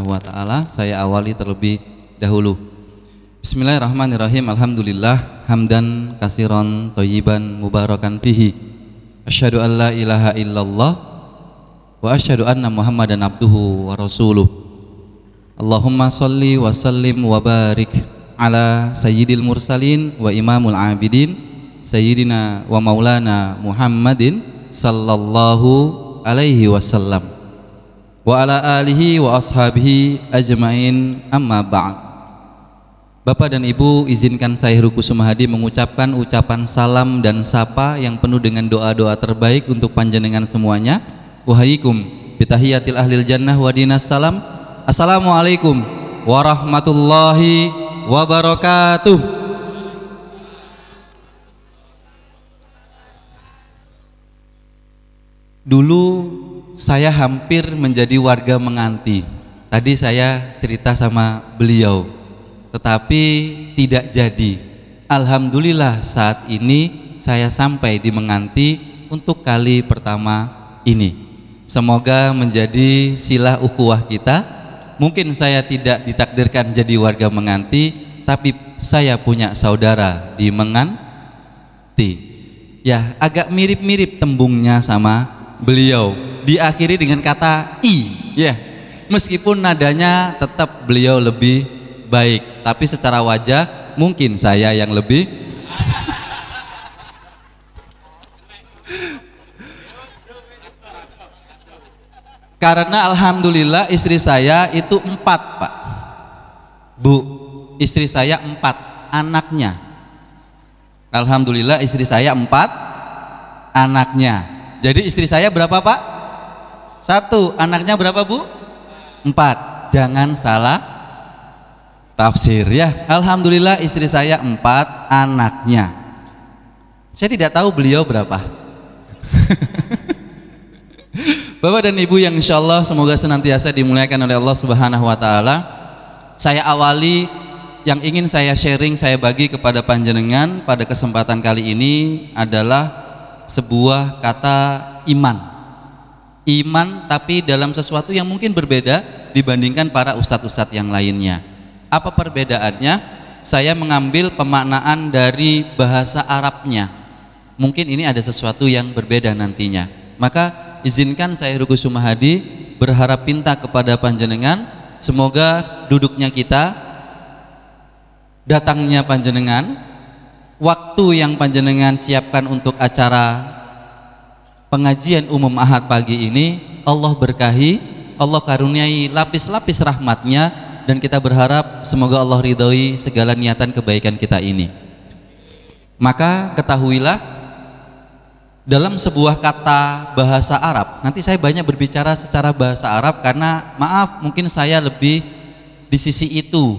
Subhanahu wa taala. Saya awali terlebih dahulu. Bismillahirrahmanirrahim. Alhamdulillah hamdan katsiran thayyiban mubarakan fihi. Asyhadu an la ilaha illallah wa asyhadu anna Muhammadan abduhu wa rasuluh. Allahumma shalli wa sallim wa barik ala sayyidil mursalin wa imamul abidin sayyidina wa maulana Muhammadin sallallahu alaihi wasallam wa ala alihi wa ashabihi ajmain, amma ba'd. Bapak dan Ibu, izinkan saya Ruku Sumahadi mengucapkan ucapan salam dan sapa yang penuh dengan doa-doa terbaik untuk panjenengan semuanya. Wahaikum bitahiyatil ahlil jannah wa dinas salam. Assalamualaikum warahmatullahi wabarakatuh. Dulu saya hampir menjadi warga Menganti. Tadi saya cerita sama beliau, tetapi tidak jadi. Alhamdulillah saat ini saya sampai di Menganti untuk kali pertama ini. Semoga menjadi silah ukhuwah kita. Mungkin saya tidak ditakdirkan jadi warga Menganti, tapi saya punya saudara di Menganti. Ya, agak mirip-mirip tembungnya sama beliau, diakhiri dengan kata i, ya. Meskipun nadanya tetap beliau lebih baik, tapi secara wajah mungkin saya yang lebih. Karena alhamdulillah istri saya itu 4, Pak, Bu. Istri saya 4 anaknya. Alhamdulillah istri saya 4 anaknya. Jadi istri saya berapa, Pak? 1. Anaknya berapa, Bu? 4. Jangan salah tafsir ya. Alhamdulillah istri saya 4 anaknya. Saya tidak tahu beliau berapa. Bapak dan Ibu yang insya Allah semoga senantiasa dimuliakan oleh Allah Subhanahu wa taala. Saya awali yang ingin saya sharing, saya bagi kepada panjenengan pada kesempatan kali ini adalah sebuah kata iman. Iman tapi dalam sesuatu yang mungkin berbeda dibandingkan para ustadz-ustadz yang lainnya. Apa perbedaannya? Saya mengambil pemaknaan dari bahasa Arabnya. Mungkin ini ada sesuatu yang berbeda nantinya. Maka izinkan saya Ruku Sumahadi berharap pinta kepada panjenengan, semoga duduknya kita, datangnya panjenengan, waktu yang panjenengan siapkan untuk acara pengajian umum Ahad pagi ini, Allah berkahi, Allah karuniai lapis-lapis rahmatnya, dan kita berharap semoga Allah ridhoi segala niatan kebaikan kita ini. Maka ketahuilah, dalam sebuah kata bahasa Arab, nanti saya banyak berbicara secara bahasa Arab karena maaf mungkin saya lebih di sisi itu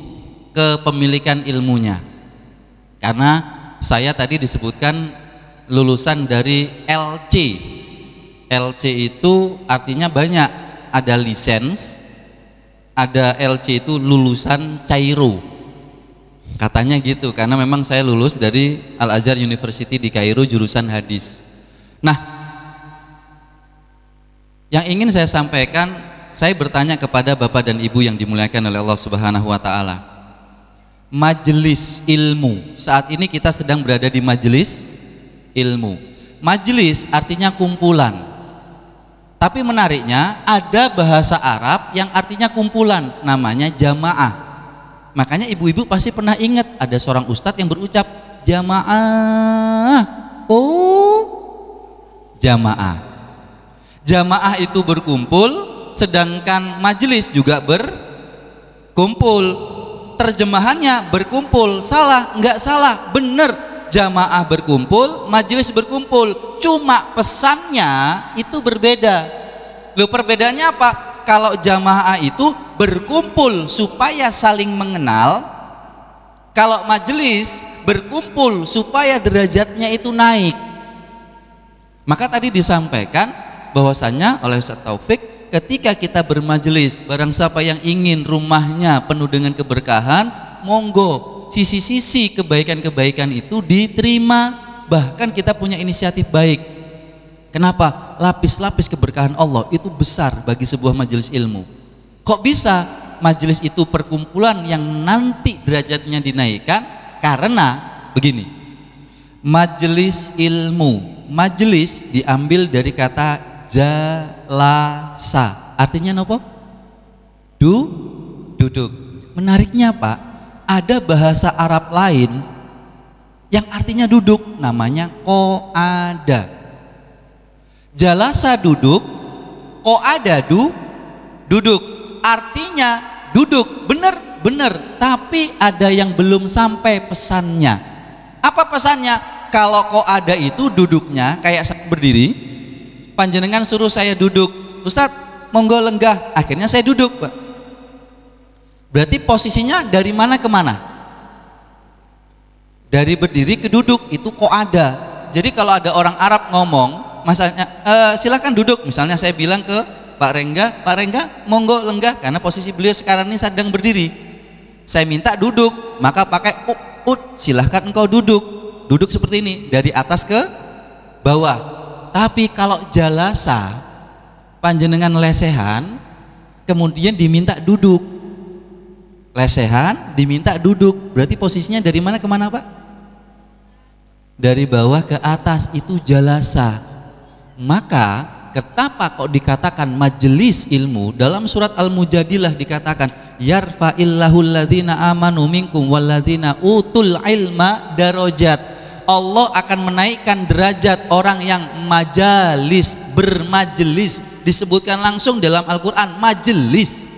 kepemilikan ilmunya, karena saya tadi disebutkan lulusan dari LC. LC itu artinya banyak, ada lisens, ada LC itu lulusan Cairo. Katanya gitu, karena memang saya lulus dari Al-Azhar University di Kairo jurusan hadis. Nah, yang ingin saya sampaikan, saya bertanya kepada Bapak dan Ibu yang dimuliakan oleh Allah Subhanahu wa taala. Majelis ilmu. Saat ini kita sedang berada di majelis ilmu. Majelis artinya kumpulan. Tapi menariknya ada bahasa Arab yang artinya kumpulan, namanya jamaah. Makanya ibu-ibu pasti pernah ingat ada seorang ustadz yang berucap jamaah. Oh, jamaah. Jamaah itu berkumpul, sedangkan majelis juga berkumpul. Terjemahannya berkumpul, salah? Enggak salah, bener. Jamaah berkumpul, majelis berkumpul, cuma pesannya itu berbeda. Loh, perbedaannya apa? Kalau jamaah itu berkumpul supaya saling mengenal, kalau majelis berkumpul supaya derajatnya itu naik. Maka tadi disampaikan bahwasannya oleh Ustaz Taufik, ketika kita bermajelis, barang siapa yang ingin rumahnya penuh dengan keberkahan, monggo, sisi-sisi kebaikan-kebaikan itu diterima. Bahkan kita punya inisiatif baik. Kenapa? Lapis-lapis keberkahan Allah itu besar bagi sebuah majelis ilmu. Kok bisa? majelis itu perkumpulan yang nanti derajatnya dinaikkan, karena begini, majelis ilmu, majelis diambil dari kata jalasa, artinya apa? Duduk. Menariknya Pak, ada bahasa Arab lain yang artinya duduk, namanya qo'ada. Jalasa duduk, qo'ada duduk, artinya duduk, bener, tapi ada yang belum sampai pesannya. Apa pesannya? Kalau qo'ada itu duduknya kayak saya berdiri, panjenengan suruh saya duduk, Ustadz monggo lenggah, akhirnya saya duduk Pak. Berarti posisinya dari mana ke mana? Dari berdiri ke duduk, itu qo'ada. Jadi kalau ada orang Arab ngomong, masanya silakan duduk, misalnya saya bilang ke Pak Rengga monggo lenggah, karena posisi beliau sekarang ini sedang berdiri, saya minta duduk, maka pakai silahkan engkau duduk seperti ini, dari atas ke bawah. Tapi kalau jalasa, panjenengan lesehan kemudian diminta duduk, lesehan diminta duduk, berarti posisinya dari mana ke mana Pak? Dari bawah ke atas, itu jalasa. Maka kenapa kok dikatakan majelis ilmu? Dalam surat Al-Mujadilah dikatakan yarfa'illahu alladzina amanu minkum walladzina utul ilma darajat. Allah akan menaikkan derajat orang yang majalis, bermajelis, disebutkan langsung dalam Al-Quran majelis.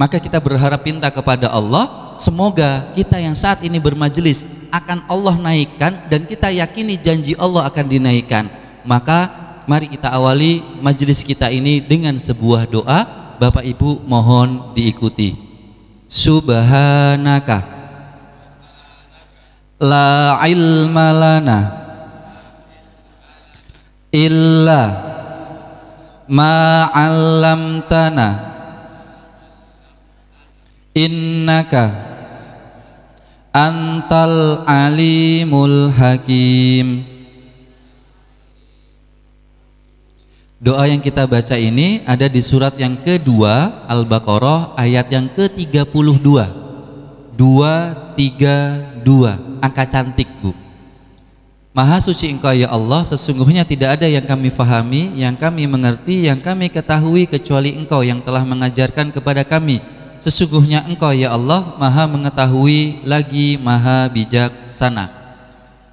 Maka kita berharap minta kepada Allah, semoga kita yang saat ini bermajelis akan Allah naikkan, dan kita yakini janji Allah akan dinaikkan. Maka mari kita awali majelis kita ini dengan sebuah doa. Bapak Ibu mohon diikuti. Subhanaka la ilma lana illa ma 'allamtana innaka antal alimul hakim. Doa yang kita baca ini ada di surat yang kedua Al-Baqarah ayat yang ke-32, 232, angka cantik Bu. Maha suci Engkau ya Allah, sesungguhnya tidak ada yang kami fahami, yang kami mengerti, yang kami ketahui kecuali Engkau yang telah mengajarkan kepada kami. Sesungguhnya Engkau ya Allah Maha mengetahui lagi Maha bijaksana.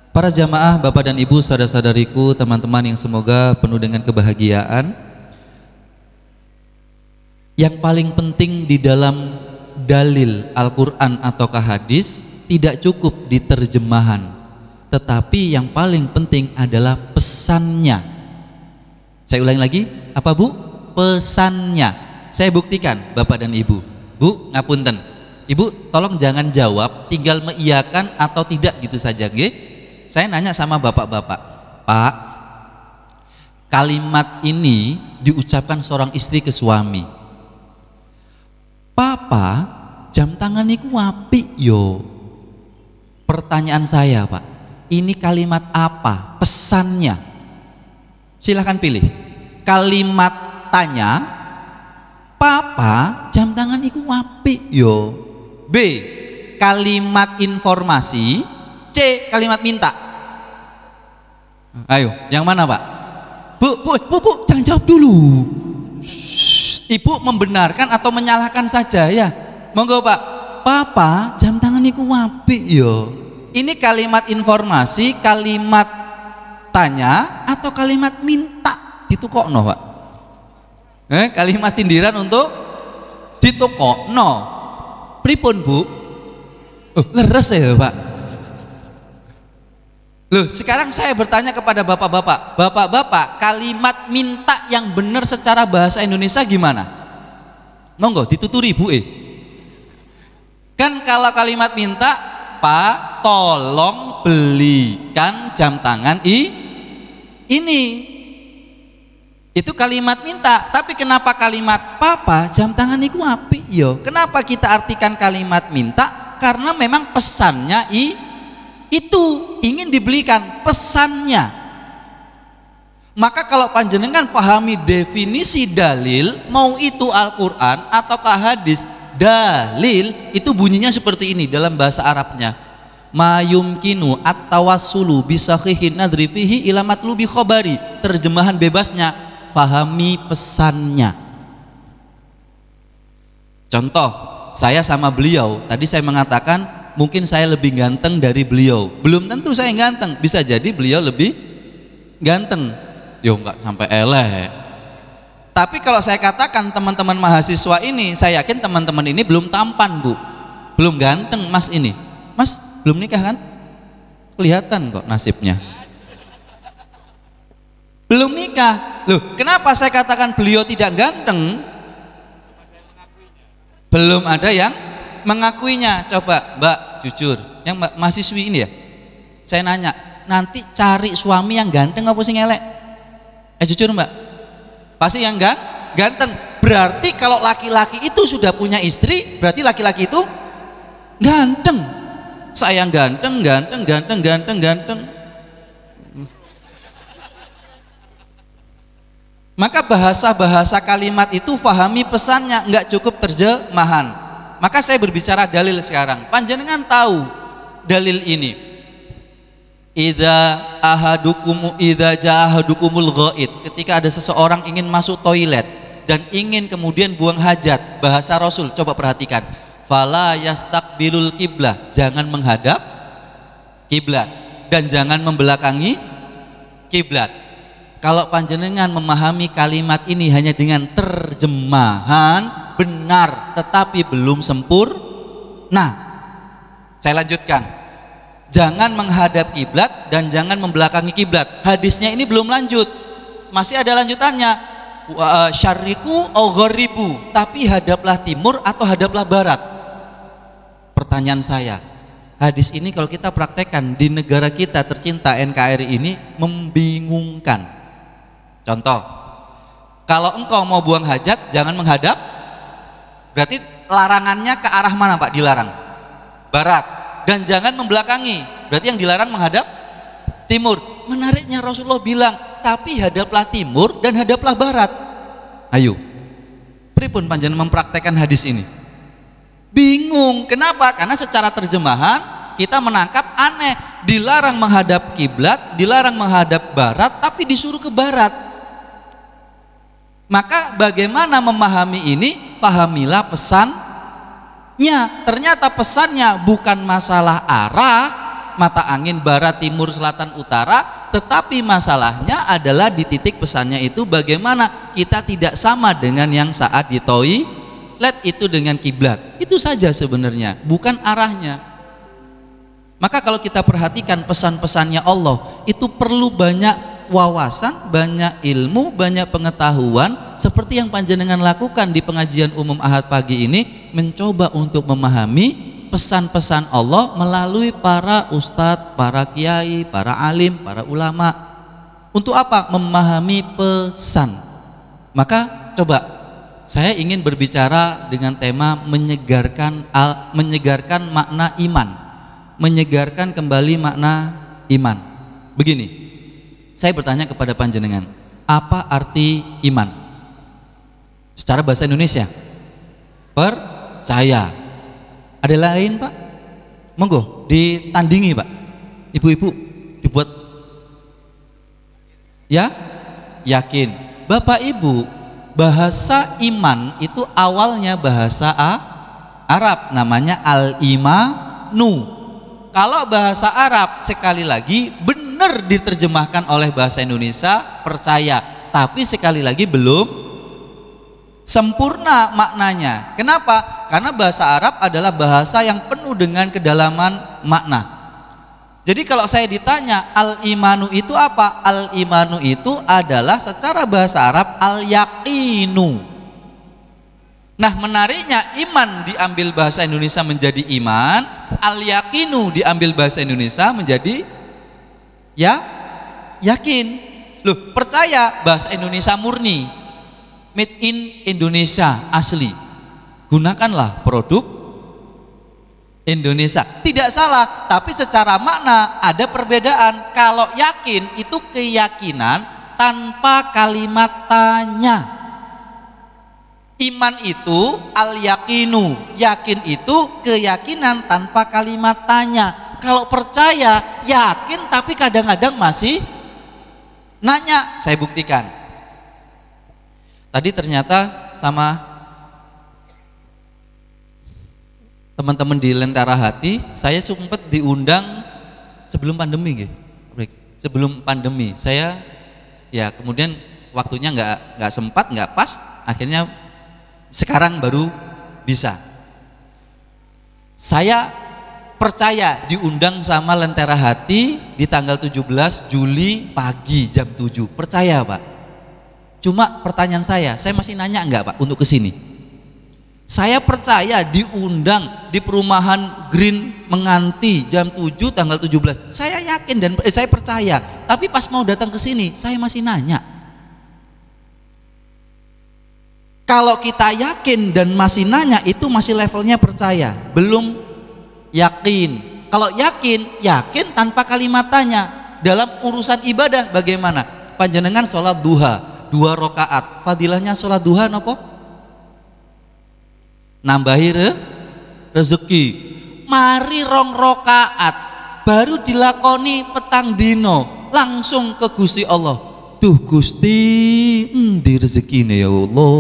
Para jamaah, Bapak dan Ibu, saudara-saudariku, teman-teman yang semoga penuh dengan kebahagiaan. Yang paling penting di dalam dalil Al-Quran ataukah hadis tidak cukup di terjemahan, tetapi yang paling penting adalah pesannya. Saya ulangi lagi, apa Bu? Pesannya. Saya buktikan Bapak dan Ibu. Bu, ngapunten, Ibu tolong jangan jawab, tinggal mengiyakan atau tidak gitu saja, nggih? Saya nanya sama bapak-bapak, Pak, kalimat ini diucapkan seorang istri ke suami. Papa, jam tangan niku apik yo. Pertanyaan saya Pak, ini kalimat apa? Pesannya. Silahkan pilih. Kalimat tanya, Papa, jam tangan niku apik yo. B, kalimat informasi. C, kalimat minta. Ayo, yang mana Pak? Bu, jangan jawab dulu. Ibu membenarkan atau menyalahkan saja ya. Monggo Pak. Papa, jam tangan niku apik yo. Ini kalimat informasi, kalimat tanya atau kalimat minta? Ditukokno Pak. Kalimat sindiran untuk ditukokno. Pripun Bu? Leres ya Pak. Loh, sekarang saya bertanya kepada bapak-bapak, bapak-bapak, kalimat minta yang benar secara bahasa Indonesia gimana? Monggo dituturi Bu. Kan kalau kalimat minta, Pak, tolong belikan jam tangan ini. Itu kalimat minta. Tapi kenapa kalimat Papa, jam tangan iku apik yo? Kenapa kita artikan kalimat minta? Karena memang pesannya itu ingin dibelikan pesannya. Maka kalau panjenengan pahami definisi dalil, mau itu Al-Quran ataukah hadis, Dalil itu bunyinya seperti ini dalam bahasa Arabnya. Ma yumkinu at-tawassulu bi sahihin nadri fihi ila matlubi khabari. Terjemahan bebasnya, fahami pesannya. Contoh, saya sama beliau, tadi saya mengatakan mungkin saya lebih ganteng dari beliau. Belum tentu saya ganteng, bisa jadi beliau lebih ganteng. Yo enggak sampai elek. Tapi kalau saya katakan teman-teman mahasiswa ini, saya yakin teman-teman ini belum tampan, Bu. Belum ganteng Mas ini. Mas belum nikah kan? Kelihatan kok nasibnya. Belum nikah. Loh, kenapa saya katakan beliau tidak ganteng? Belum ada yang mengakuinya. Coba Mbak jujur, yang mahasiswi ini ya, saya nanya, nanti cari suami yang ganteng apa sih ngelek? Jujur Mbak, pasti yang ganteng. Berarti kalau laki-laki itu sudah punya istri, berarti laki-laki itu ganteng. Saya ganteng. Maka bahasa-bahasa kalimat itu fahami pesannya, enggak cukup terjemahan. Maka saya berbicara dalil sekarang. Panjenengan tahu dalil ini. Idza jaa ahadukumul ghaid, ketika ada seseorang ingin masuk toilet dan ingin kemudian buang hajat, bahasa Rasul coba perhatikan. Fala yastaqbilul kiblah, jangan menghadap kiblat dan jangan membelakangi kiblat. Kalau panjenengan memahami kalimat ini hanya dengan terjemahan benar tetapi belum sempurna. Saya lanjutkan. Jangan menghadap kiblat dan jangan membelakangi kiblat. Hadisnya ini belum lanjut. Masih ada lanjutannya. Syarriku au gharibu, tapi hadaplah timur atau hadaplah barat. Pertanyaan saya, hadis ini kalau kita praktekkan di negara kita tercinta NKRI ini membingungkan. Contoh, kalau engkau mau buang hajat jangan menghadap, berarti larangannya ke arah mana Pak? Dilarang barat. Dan jangan membelakangi, berarti yang dilarang menghadap timur. Menariknya Rasulullah bilang, tapi hadaplah timur dan hadaplah barat. Ayo, pripun panjenengan mempraktekkan hadis ini? Bingung, kenapa? Karena secara terjemahan kita menangkap aneh. Dilarang menghadap kiblat, dilarang menghadap barat, tapi disuruh ke barat. Maka bagaimana memahami ini? Pahamilah pesannya. Ternyata pesannya bukan masalah arah, mata angin barat, timur, selatan, utara, tetapi masalahnya adalah di titik pesannya itu bagaimana kita tidak sama dengan yang saat di toilet itu dengan kiblat. Itu saja sebenarnya, bukan arahnya. Maka kalau kita perhatikan pesan-pesannya Allah itu perlu banyak wawasan, banyak ilmu, banyak pengetahuan, seperti yang panjenengan lakukan di pengajian umum Ahad pagi ini, mencoba untuk memahami pesan-pesan Allah melalui para ustadz, para kiai, para alim, para ulama. Untuk apa? Memahami pesan. Maka coba saya ingin berbicara dengan tema menyegarkan makna iman, menyegarkan kembali makna iman. Begini, saya bertanya kepada panjenengan, apa arti iman? Secara bahasa Indonesia, percaya. Ada lain Pak? Monggo ditandingi Pak. Ibu-ibu dibuat ya, yakin. Bapak Ibu, bahasa iman itu awalnya bahasa Arab, namanya al-imanu. Kalau bahasa Arab sekali lagi benar diterjemahkan oleh bahasa Indonesia percaya, tapi sekali lagi belum sempurna maknanya. Kenapa? Karena bahasa Arab adalah bahasa yang penuh dengan kedalaman makna. Jadi kalau saya ditanya al-imanu itu apa? Al-imanu itu adalah secara bahasa Arab al-yaqinu. Nah, menariknya iman diambil bahasa Indonesia menjadi iman, al-yaqinu diambil bahasa Indonesia menjadi ya yakin. Loh, percaya bahasa Indonesia murni, made in Indonesia asli. Gunakanlah produk Indonesia. Tidak salah, tapi secara makna ada perbedaan. Kalau yakin itu keyakinan tanpa kalimat tanya. Iman itu al-yakinu, yakin itu keyakinan tanpa kalimat tanya. Kalau percaya, yakin tapi kadang-kadang masih nanya. Saya buktikan. Tadi ternyata sama teman-teman di Lentera Hati, saya sempat diundang sebelum pandemi, sebelum pandemi. Saya ya kemudian waktunya nggak sempat, nggak pas, akhirnya sekarang baru bisa. Saya percaya diundang sama Lentera Hati di tanggal 17 Juli pagi jam 7. Percaya Pak. Cuma pertanyaan saya masih nanya enggak Pak untuk kesini? Saya percaya diundang di perumahan Green Menganti jam 7 tanggal 17. Saya yakin dan saya percaya. Tapi pas mau datang ke sini, saya masih nanya. Kalau kita yakin dan masih nanya, itu masih levelnya percaya, belum yakin. Kalau yakin tanpa kalimat tanya. Dalam urusan ibadah bagaimana? Panjenengan sholat duha 2 rakaat. Fadilahnya sholat duha nopo? Nambahi rezeki. Mari 2 rakaat baru dilakoni petang dino, langsung ke Gusti Allah. Duh Gusti, di rezekine ya Allah.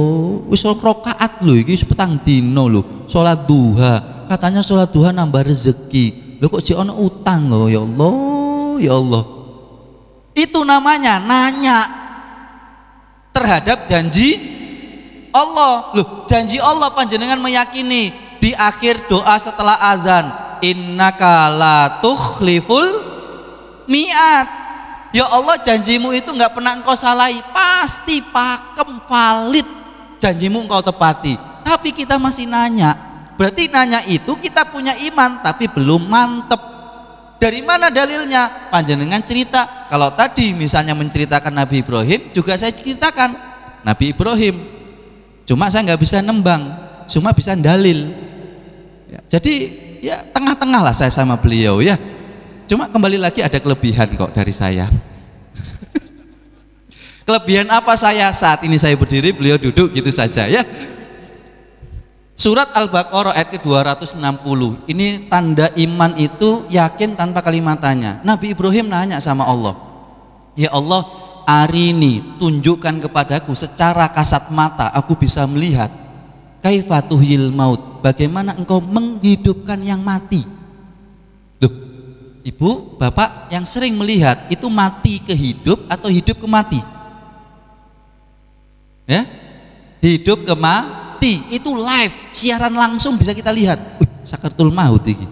Wis 2 rakaat lho iki petang dino lho. Salat duha. Katanya salat duha nambah rezeki. Lho kok jek ana utang lho ya Allah, ya Allah. Itu namanya nanya terhadap janji Allah. Loh, janji Allah panjenengan meyakini di akhir doa setelah azan, innaka la tukhliful mi'at. Ya Allah, janjimu itu nggak pernah engkau salahi, pasti pakem valid janjimu engkau tepati. Tapi kita masih nanya, berarti nanya itu kita punya iman tapi belum mantep. Dari mana dalilnya? Panjenengan cerita. Kalau tadi misalnya menceritakan Nabi Ibrahim, juga saya ceritakan Nabi Ibrahim. Cuma saya nggak bisa nembang, cuma bisa dalil. Ya, jadi ya tengah-tengah lah saya sama beliau ya. Cuma kembali lagi ada kelebihan kok dari saya. Kelebihan apa saya? Saat ini saya berdiri, beliau duduk gitu saja ya. Surat Al-Baqarah ayat ke-260. Ini tanda iman itu yakin tanpa kalimat tanya. Nabi Ibrahim nanya sama Allah, ya Allah, arini, tunjukkan kepadaku secara kasat mata aku bisa melihat. Kaifa tuhyil maut, bagaimana engkau menghidupkan yang mati. Loh, ibu, bapak yang sering melihat itu mati ke hidup atau hidup ke mati? Ya, hidup ke mati itu live, siaran langsung bisa kita lihat. Sakaratul maut ini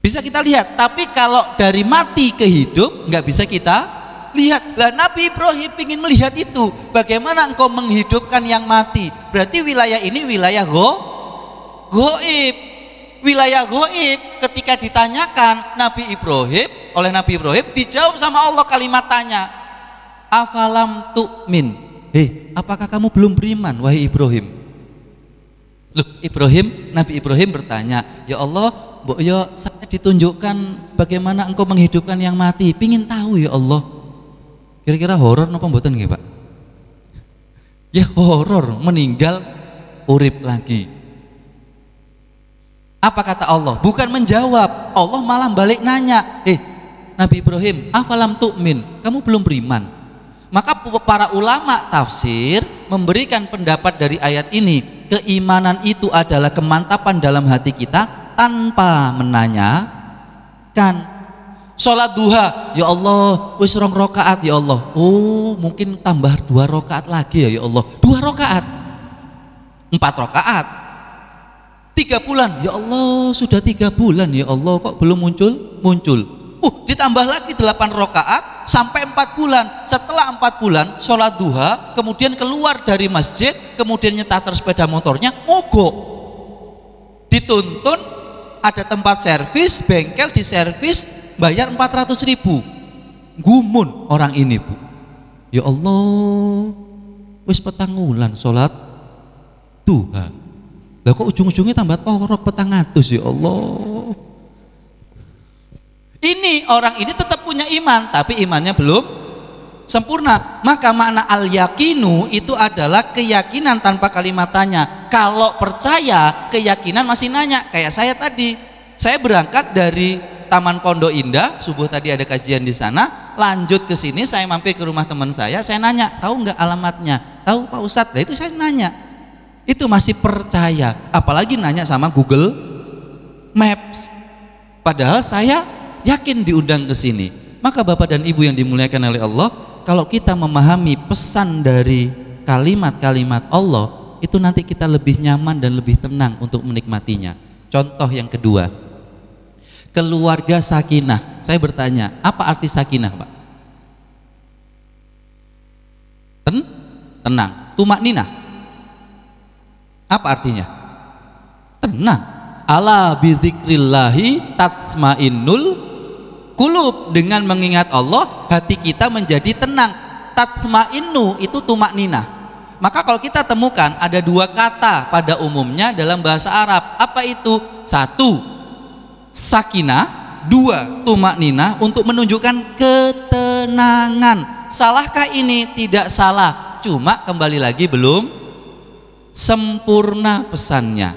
bisa kita lihat, tapi kalau dari mati ke hidup nggak bisa kita lihat. Lah Nabi Ibrahim ingin melihat itu, bagaimana engkau menghidupkan yang mati. Berarti wilayah ini wilayah goib. Wilayah goib. Ketika ditanyakan oleh Nabi Ibrahim dijawab sama Allah kalimat tanya, afalam tu'min, apakah kamu belum beriman wahai Ibrahim? Loh, Nabi Ibrahim bertanya, ya Allah, mbok yo saya ditunjukkan bagaimana engkau menghidupkan yang mati, pingin tahu ya Allah. Kira-kira horor napa mboten nggih Pak? Ya horor, meninggal urip lagi. Apa kata Allah? Bukan menjawab, Allah malah balik nanya, Nabi Ibrahim, afalam tu'min, kamu belum beriman? Maka para ulama tafsir memberikan pendapat dari ayat ini, keimanan itu adalah kemantapan dalam hati kita tanpa menanyakan. Sholat duha, ya Allah, wis 2 rakaat ya Allah. Oh, mungkin tambah 2 rakaat lagi ya Allah. 2 rakaat, 4 rakaat, 3 bulan, ya Allah, sudah 3 bulan ya Allah, kok belum muncul. Ditambah lagi 8 rakaat sampai 4 bulan. Setelah 4 bulan sholat duha, kemudian keluar dari masjid, kemudian nyetar sepeda motornya, mogok. Dituntun, ada tempat servis, bengkel diservis, bayar 400.000. Gumun orang ini Bu. Ya Allah, wis 4 wulan sholat duha. Lah kok ujung-ujungnya tambah torok 400 ya Allah. Ini orang ini tetap punya iman, tapi imannya belum sempurna. Maka makna al-yakinu itu adalah keyakinan tanpa kalimat tanya. Kalau percaya, keyakinan masih nanya. Kayak saya tadi, saya berangkat dari Taman Pondok Indah, subuh tadi ada kajian di sana, lanjut ke sini, saya mampir ke rumah teman saya nanya, tahu nggak alamatnya? Tahu Pak Ustadz. Nah itu saya nanya, itu masih percaya. Apalagi nanya sama Google Maps, padahal saya yakin diundang ke sini. Maka Bapak dan Ibu yang dimuliakan oleh Allah, kalau kita memahami pesan dari kalimat-kalimat Allah, itu nanti kita lebih nyaman dan lebih tenang untuk menikmatinya. Contoh yang kedua, keluarga sakinah. Saya bertanya, apa arti sakinah, Pak? Tenang. Tumakninah, apa artinya? Tenang. Ala bizikrillahi tatmainnul qulub. Dengan mengingat Allah, hati kita menjadi tenang. Tatmainnu itu tumakninah. Maka kalau kita temukan ada dua kata pada umumnya dalam bahasa Arab. Apa itu? Satu, sakinah. Dua, tumakninah, untuk menunjukkan ketenangan. Salahkah ini? Tidak salah, cuma kembali lagi belum sempurna pesannya.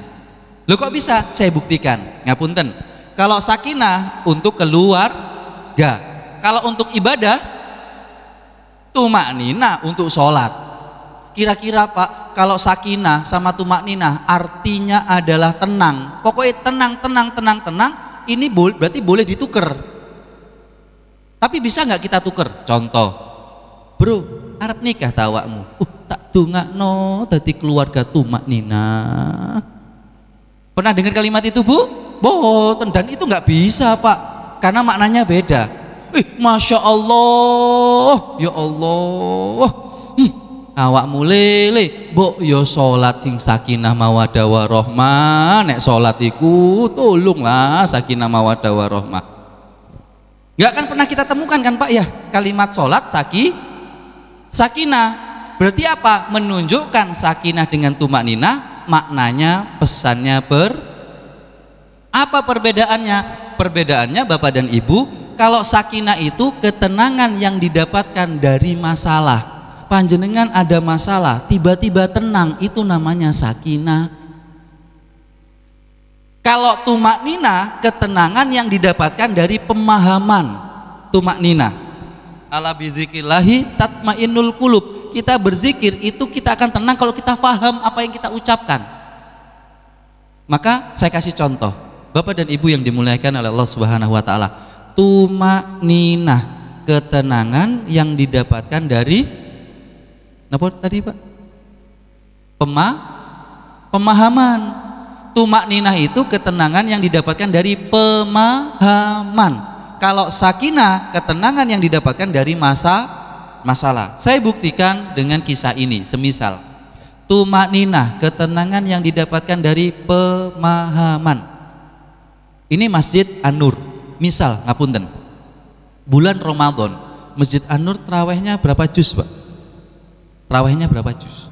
Loh kok bisa? Saya buktikan. Ngapunten, kalau sakinah untuk keluarga, kalau untuk ibadah, tumakninah untuk sholat. Kira-kira Pak, kalau sakinah sama tumakninah artinya adalah tenang. Pokoknya tenang. Ini berarti boleh ditukar. Tapi bisa nggak kita tukar? Contoh, bro, arep nikah tawakmu. Tak dongakno dadi keluarga tumakninah. Pernah dengar kalimat itu, Bu? Boten. Dan itu nggak bisa, Pak, karena maknanya beda. Masya Allah, ya Allah. Awakmu lele, mbok yo salat sing sakinah mawaddah warahmah. Nek salat iku tolonglah sakinah mawaddah warahmah. Enggak kan pernah kita temukan kan Pak ya, kalimat salat sakinah. Berarti apa? Menunjukkan sakinah dengan tumakninah, maknanya pesannya apa perbedaannya? Perbedaannya Bapak dan Ibu, kalau sakinah itu ketenangan yang didapatkan dari masalah. Panjenengan ada masalah, tiba-tiba tenang, itu namanya sakinah. Kalau tumakninah, ketenangan yang didapatkan dari pemahaman. Tumakninah, ala bizikrillahi tatmainnul qulub. Kita berzikir itu kita akan tenang kalau kita faham apa yang kita ucapkan. Maka saya kasih contoh, Bapak dan Ibu yang dimuliakan oleh Allah Subhanahu wa taala. Tumakninah, ketenangan yang didapatkan dari apa tadi Pak? Pemahaman. Tumakninah itu ketenangan yang didapatkan dari pemahaman. Kalau sakinah, ketenangan yang didapatkan dari masalah. Saya buktikan dengan kisah ini. Semisal tumakninah, ketenangan yang didapatkan dari pemahaman. Ini Masjid An-Nur. Misal, ngapunten, bulan Ramadan, Masjid An-Nur terawihnya berapa juz Pak? Terawihnya berapa juz?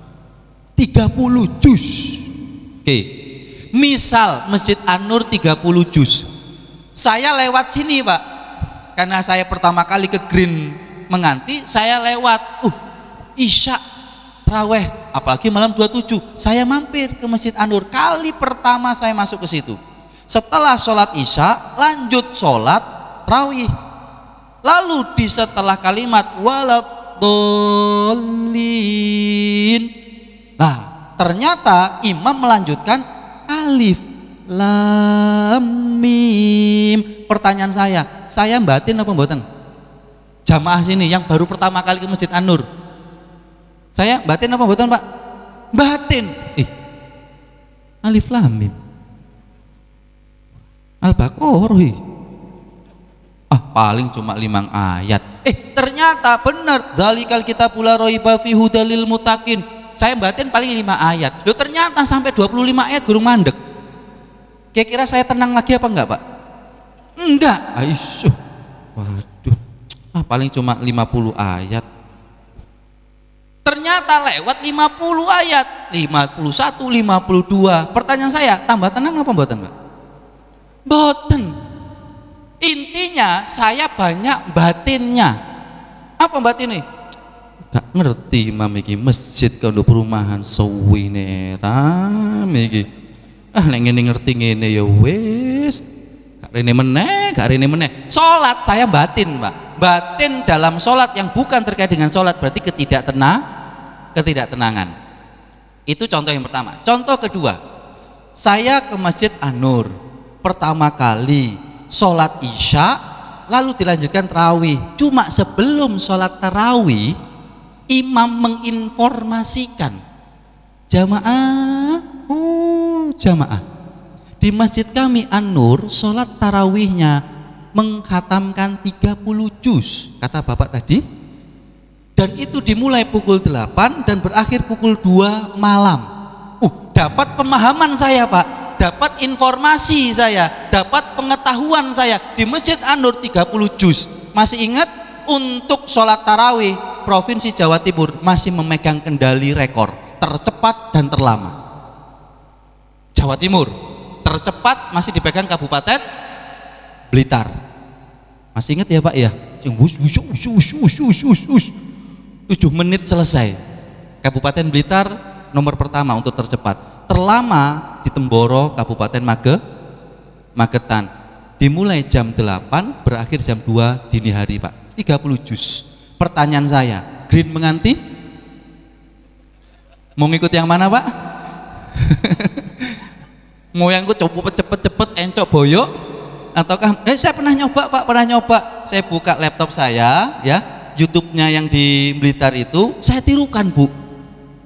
30 juz. Oke. Misal Masjid An-Nur 30 juz. Saya lewat sini Pak, karena saya pertama kali ke Green Menganti, saya lewat Isya terawih, apalagi malam 27. Saya mampir ke Masjid An-Nur. Kali pertama saya masuk ke situ. Setelah sholat Isya, lanjut sholat terawih. Lalu di setelah kalimat waladhdallin, nah ternyata imam melanjutkan alif lam mim. Pertanyaan saya batin apa mboten? Jamaah sini yang baru pertama kali ke Masjid An-Nur, saya batin apa mboten Pak? Batin. Alif lam mim Al-Baqarah paling cuma 5 ayat. Ternyata benar, zalikal kitabul la raiba fihi hudal lil muttaqin. Saya batin paling 5 ayat. Loh ternyata sampai 25 ayat gurung mandek. Kira-kira saya tenang lagi apa enggak Pak? Enggak. Aisyah, waduh, paling cuma 50 ayat. Ternyata lewat 50 ayat, 51, 52. Pertanyaan saya, tambah tenang apa mboten Pak? Mboten. Intinya saya banyak batinnya. Apa batin ini? Gak ngerti imam iki masjid kono perumahan suwine rame iki. Ah nek ngene ngerti ngene ya wis. Gak rene meneh. Salat saya batin, Pak. Batin dalam salat yang bukan terkait dengan salat berarti ketidaktenangan. Itu contoh yang pertama. Contoh kedua, saya ke Masjid An-Nur pertama kali salat Isya lalu dilanjutkan tarawih. Cuma sebelum salat tarawih imam menginformasikan jamaah, jamaah di masjid kami An-Nur sholat tarawihnya menghatamkan 30 juz kata bapak tadi, dan itu dimulai pukul 8 dan berakhir pukul 2 malam. Dapat pemahaman saya, Pak, dapat informasi saya, dapat pengetahuan saya di masjid An-Nur 30 juz. Masih ingat untuk sholat tarawih Provinsi Jawa Timur masih memegang kendali rekor tercepat dan terlama. Jawa Timur tercepat masih dipegang Kabupaten Blitar. Masih ingat ya Pak ya? 7 menit selesai. Kabupaten Blitar nomor pertama untuk tercepat. Terlama di Temboro Kabupaten Magetan. Dimulai jam 8 berakhir jam 2 dini hari Pak. 30 juz. Pertanyaan saya, green menganti? Mau ngikut yang mana Pak? Mau yang cepet encok boyok? Ataukah, saya pernah nyoba Pak, saya buka laptop saya ya, YouTube-nya yang di Blitar itu, saya tirukan Bu.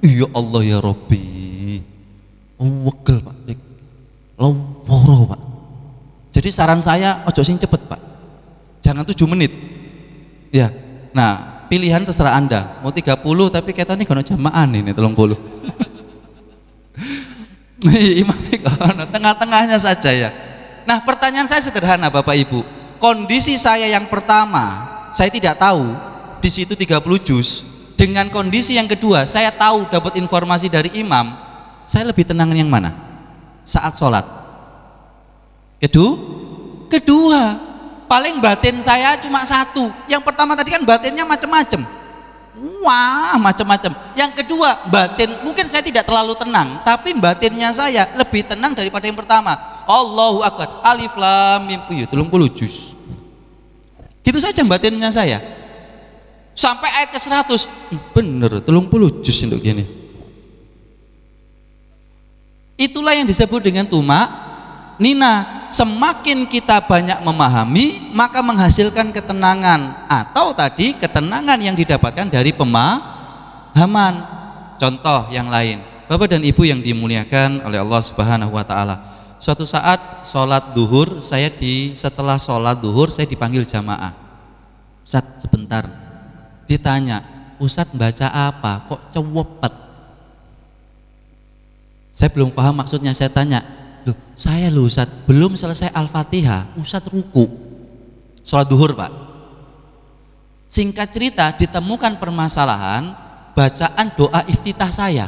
Ya Allah ya Robbi, wegel Pak, loworo Pak. Jadi saran saya, ojo sing cepet Pak, jangan 7 menit ya. Nah, pilihan terserah Anda. Mau 30 tapi kita nih kono jamaah ini 30. Imam tengah-tengahnya saja ya. Nah, pertanyaan saya sederhana Bapak Ibu. Kondisi saya yang pertama, saya tidak tahu di situ 30 juz. Dengan kondisi yang kedua, saya tahu dapat informasi dari imam, saya lebih tenang yang mana? Saat sholat. Kedua. Paling batin saya cuma satu. Yang pertama tadi kan batinnya macam-macam. Wah, macam-macam. Yang kedua, batin mungkin saya tidak terlalu tenang, tapi batinnya saya lebih tenang daripada yang pertama. Allahu Akbar. Alif Lam Mim. 30 juz. Gitu saja batinnya saya. Sampai ayat ke 100. Bener, 30 juz untuk gini. Itulah yang disebut dengan Nina. Semakin kita banyak memahami maka menghasilkan ketenangan, atau tadi ketenangan yang didapatkan dari pemahaman. Contoh yang lain, Bapak dan Ibu yang dimuliakan oleh Allah Subhanahu wa taala. Suatu saat sholat duhur, setelah sholat duhur saya dipanggil jamaah. Ustaz sebentar, ditanya, Ustaz baca apa kok cepet? Saya belum paham maksudnya, saya tanya, saya loh Ustaz, belum selesai Al-Fatihah, Ustaz ruku. Sholat duhur Pak. Singkat cerita, ditemukan permasalahan bacaan doa iftitah saya.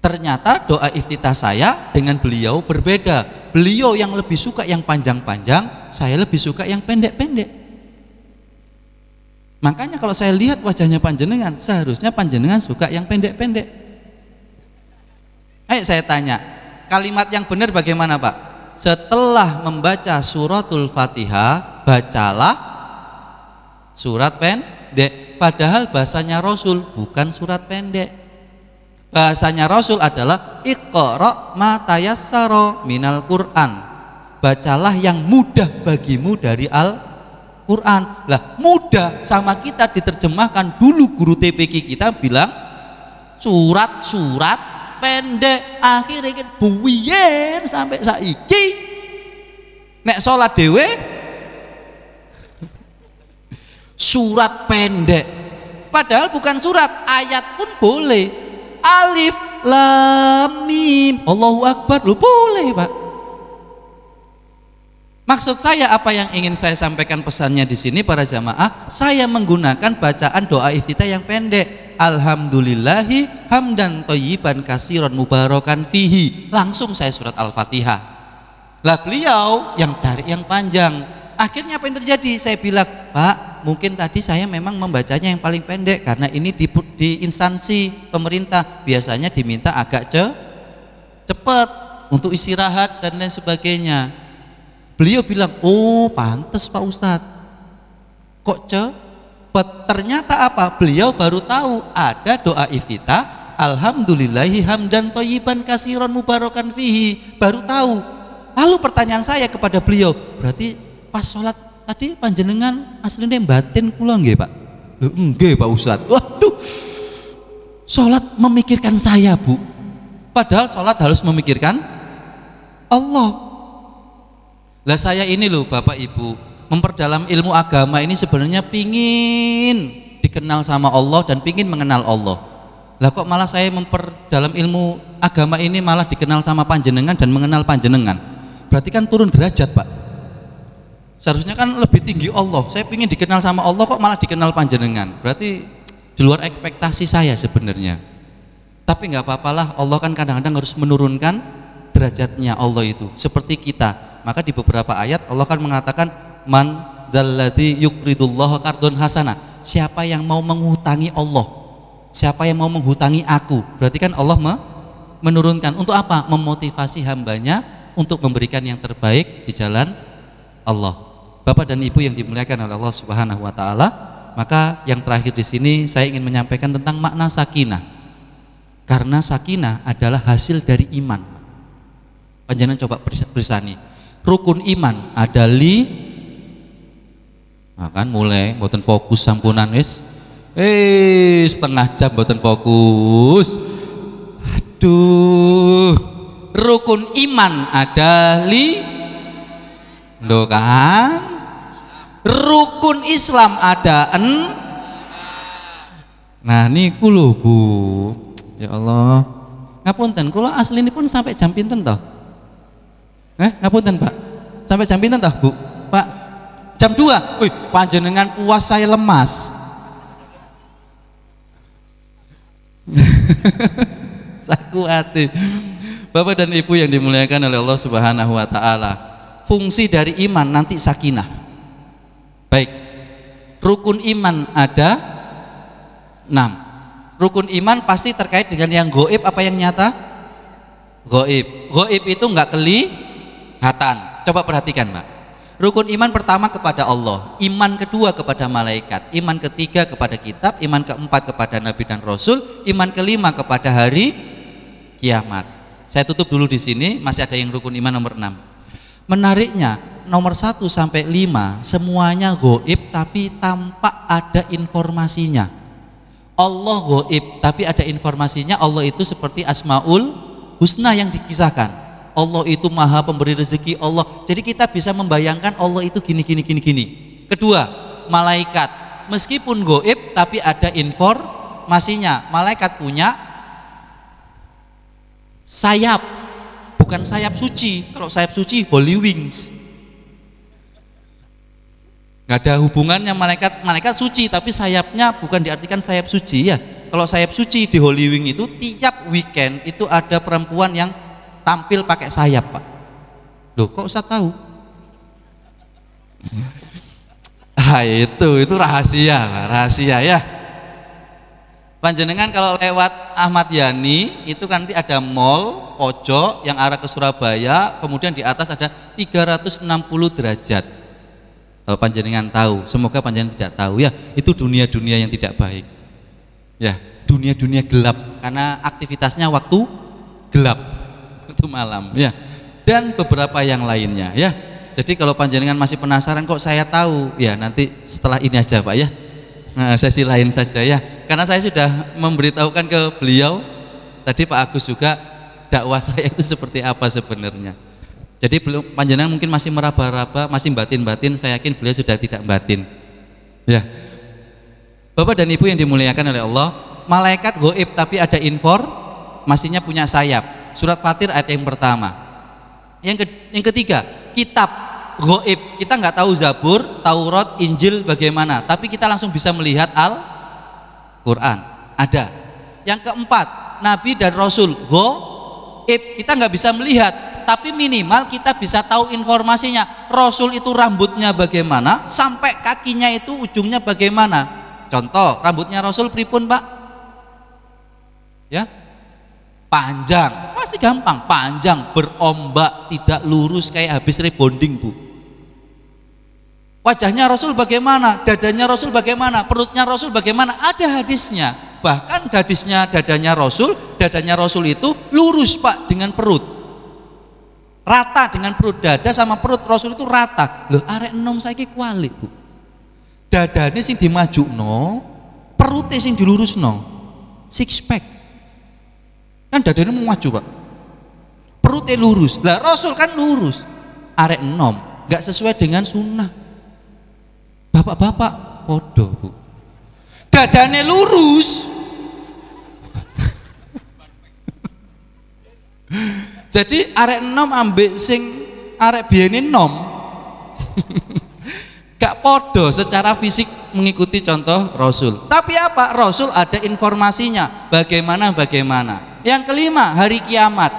Ternyata doa iftitah saya dengan beliau berbeda. Beliau yang lebih suka yang panjang-panjang, saya lebih suka yang pendek-pendek. Makanya kalau saya lihat wajahnya panjenengan, seharusnya panjenengan suka yang pendek-pendek. Ayo saya tanya, kalimat yang benar bagaimana Pak? Setelah membaca suratul Fatihah, bacalah surat pendek. Padahal bahasanya Rasul bukan surat pendek. Bahasanya Rasul adalah Iqra' ma tayassara minal Qur'an. Bacalah yang mudah bagimu dari Al-Qur'an. Lah, mudah sama kita diterjemahkan dulu guru TPQ kita bilang surat-surat pendek, akhirnya kita buyen sampai saiki nek sholat dewe surat pendek, padahal bukan surat, ayat pun boleh. Alif Lam Mim Allahu Akbar lu boleh Pak. Maksud saya apa yang ingin saya sampaikan pesannya di sini para jamaah, saya menggunakan bacaan doa iftitah yang pendek. Alhamdulillahi hamdan thayyiban katsiran mubarakan fihi. Langsung saya surat Al-Fatihah. Lah beliau yang cari yang panjang. Akhirnya apa yang terjadi? Saya bilang, Pak, mungkin tadi saya memang membacanya yang paling pendek karena ini di instansi pemerintah biasanya diminta agak cepat untuk istirahat dan lain sebagainya. Beliau bilang, oh pantes Pak Ustadz, kok cepat? Ternyata apa? Beliau baru tahu ada doa iftitah, alhamdulillahi hamdan thayyiban katsiran mubarakan fihi, baru tahu. Lalu pertanyaan saya kepada beliau, berarti pas sholat tadi panjenengan aslinya batin kula nggih Pak? Loh nggih Pak Ustadz. Waduh, sholat memikirkan saya Bu, padahal sholat harus memikirkan Allah. Lah saya ini loh Bapak Ibu, memperdalam ilmu agama ini sebenarnya pingin dikenal sama Allah dan pingin mengenal Allah. Lah kok malah saya memperdalam ilmu agama ini malah dikenal sama panjenengan dan mengenal panjenengan? Berarti kan turun derajat Pak. Seharusnya kan lebih tinggi Allah. Saya pingin dikenal sama Allah kok malah dikenal panjenengan. Berarti di luar ekspektasi saya sebenarnya. Tapi nggak apa-apalah, Allah kan kadang-kadang harus menurunkan derajatnya Allah itu. Seperti kita. Maka di beberapa ayat Allah kan mengatakan man dzalladzi yuqridullaha qardon hasanah. Siapa yang mau menghutangi Allah? Siapa yang mau menghutangi aku? Berarti kan Allah menurunkan untuk apa? Memotivasi hambanya untuk memberikan yang terbaik di jalan Allah. Bapak dan Ibu yang dimuliakan oleh Allah Subhanahu wa taala, maka yang terakhir di sini saya ingin menyampaikan tentang makna sakinah. Karena sakinah adalah hasil dari iman. Panjenengan coba bersani. Rukun iman ada nah kan mulai mboten fokus sampunan wis setengah jam mboten fokus. Aduh, rukun iman ada kan, rukun Islam ada nah niku lho Bu, ya Allah ngapunten kula aslinipun sampai jam pinten toh? Ngapunten Pak, sampai jam pinten toh Bu? Pak, jam 2. Wih, panjenengan puas saya lemas. Saku hati. Bapak dan Ibu yang dimuliakan oleh Allah Subhanahu wa taala, fungsi dari iman nanti sakinah. Baik. Rukun iman ada 6. Rukun iman pasti terkait dengan yang gaib apa yang nyata? Gaib. Gaib itu enggak kelihatan. Coba perhatikan Pak. Rukun iman pertama kepada Allah, iman kedua kepada malaikat, iman ketiga kepada kitab, iman keempat kepada nabi dan rasul, iman kelima kepada hari kiamat. Saya tutup dulu di sini, masih ada yang rukun iman nomor 6. Menariknya nomor 1 sampai 5 semuanya gaib tapi tanpa ada informasinya. Allah gaib tapi ada informasinya. Allah itu seperti Asmaul Husna yang dikisahkan. Allah itu maha pemberi rezeki Allah. Jadi kita bisa membayangkan Allah itu gini. Kedua, malaikat meskipun gaib tapi ada informasinya. Malaikat punya sayap, bukan sayap suci. Kalau sayap suci holy wings, nggak ada hubungannya. Malaikat suci tapi sayapnya bukan diartikan sayap suci ya. Kalau sayap suci di holy wing itu tiap weekend itu ada perempuan yang tampil pakai sayap Pak. Loh kok Ustaz tahu? Itu rahasia ya. Panjenengan kalau lewat Ahmad Yani itu kan nanti ada mall pojok yang arah ke Surabaya, kemudian di atas ada 360 derajat. Kalau panjenengan tahu, semoga panjenengan tidak tahu ya, itu dunia-dunia yang tidak baik. Ya, dunia-dunia gelap karena aktivitasnya waktu gelap. Itu malam ya, dan beberapa yang lainnya ya. Jadi kalau panjenengan masih penasaran kok saya tahu ya, nanti setelah ini aja Pak ya, sesi lain saja ya, karena saya sudah memberitahukan ke beliau tadi Pak Agus juga dakwah saya itu seperti apa sebenarnya. Jadi panjenengan mungkin masih meraba-raba, masih batin-batin, saya yakin beliau sudah tidak batin ya. Bapak dan Ibu yang dimuliakan oleh Allah, malaikat gaib tapi ada informasinya, punya sayap. Surat Fatir ayat yang pertama. Yang ketiga, kitab gaib. Kita nggak tahu Zabur, Taurat, Injil bagaimana, tapi kita langsung bisa melihat Al-Quran. Ada. Yang keempat, Nabi dan Rasul gaib. Kita nggak bisa melihat, tapi minimal kita bisa tahu informasinya. Rasul itu rambutnya bagaimana, sampai kakinya itu ujungnya bagaimana. Contoh, rambutnya Rasul pripun, Pak? Ya, panjang, pasti gampang, panjang, berombak, tidak lurus kayak habis rebonding, Bu. Wajahnya Rasul bagaimana, dadanya Rasul bagaimana, perutnya Rasul bagaimana, ada hadisnya. Bahkan dadanya Rasul itu lurus, Pak, dengan perut, rata dengan perut. Dada sama perut Rasul itu rata. Loh, arek enom saiki kualik, Bu. Dadane sing dimajukno, perutnya sing dilurusno, six pack. Kan dadane mau maju, Pak, perutnya lurus. Lah Rasul kan lurus, arek enom, nggak sesuai dengan sunnah. Bapak-bapak podo, Bu, dadane lurus. Jadi arek enom ambek sing arek biyene enom gak podo secara fisik mengikuti contoh Rasul. Tapi apa? Rasul ada informasinya bagaimana. Yang kelima, hari kiamat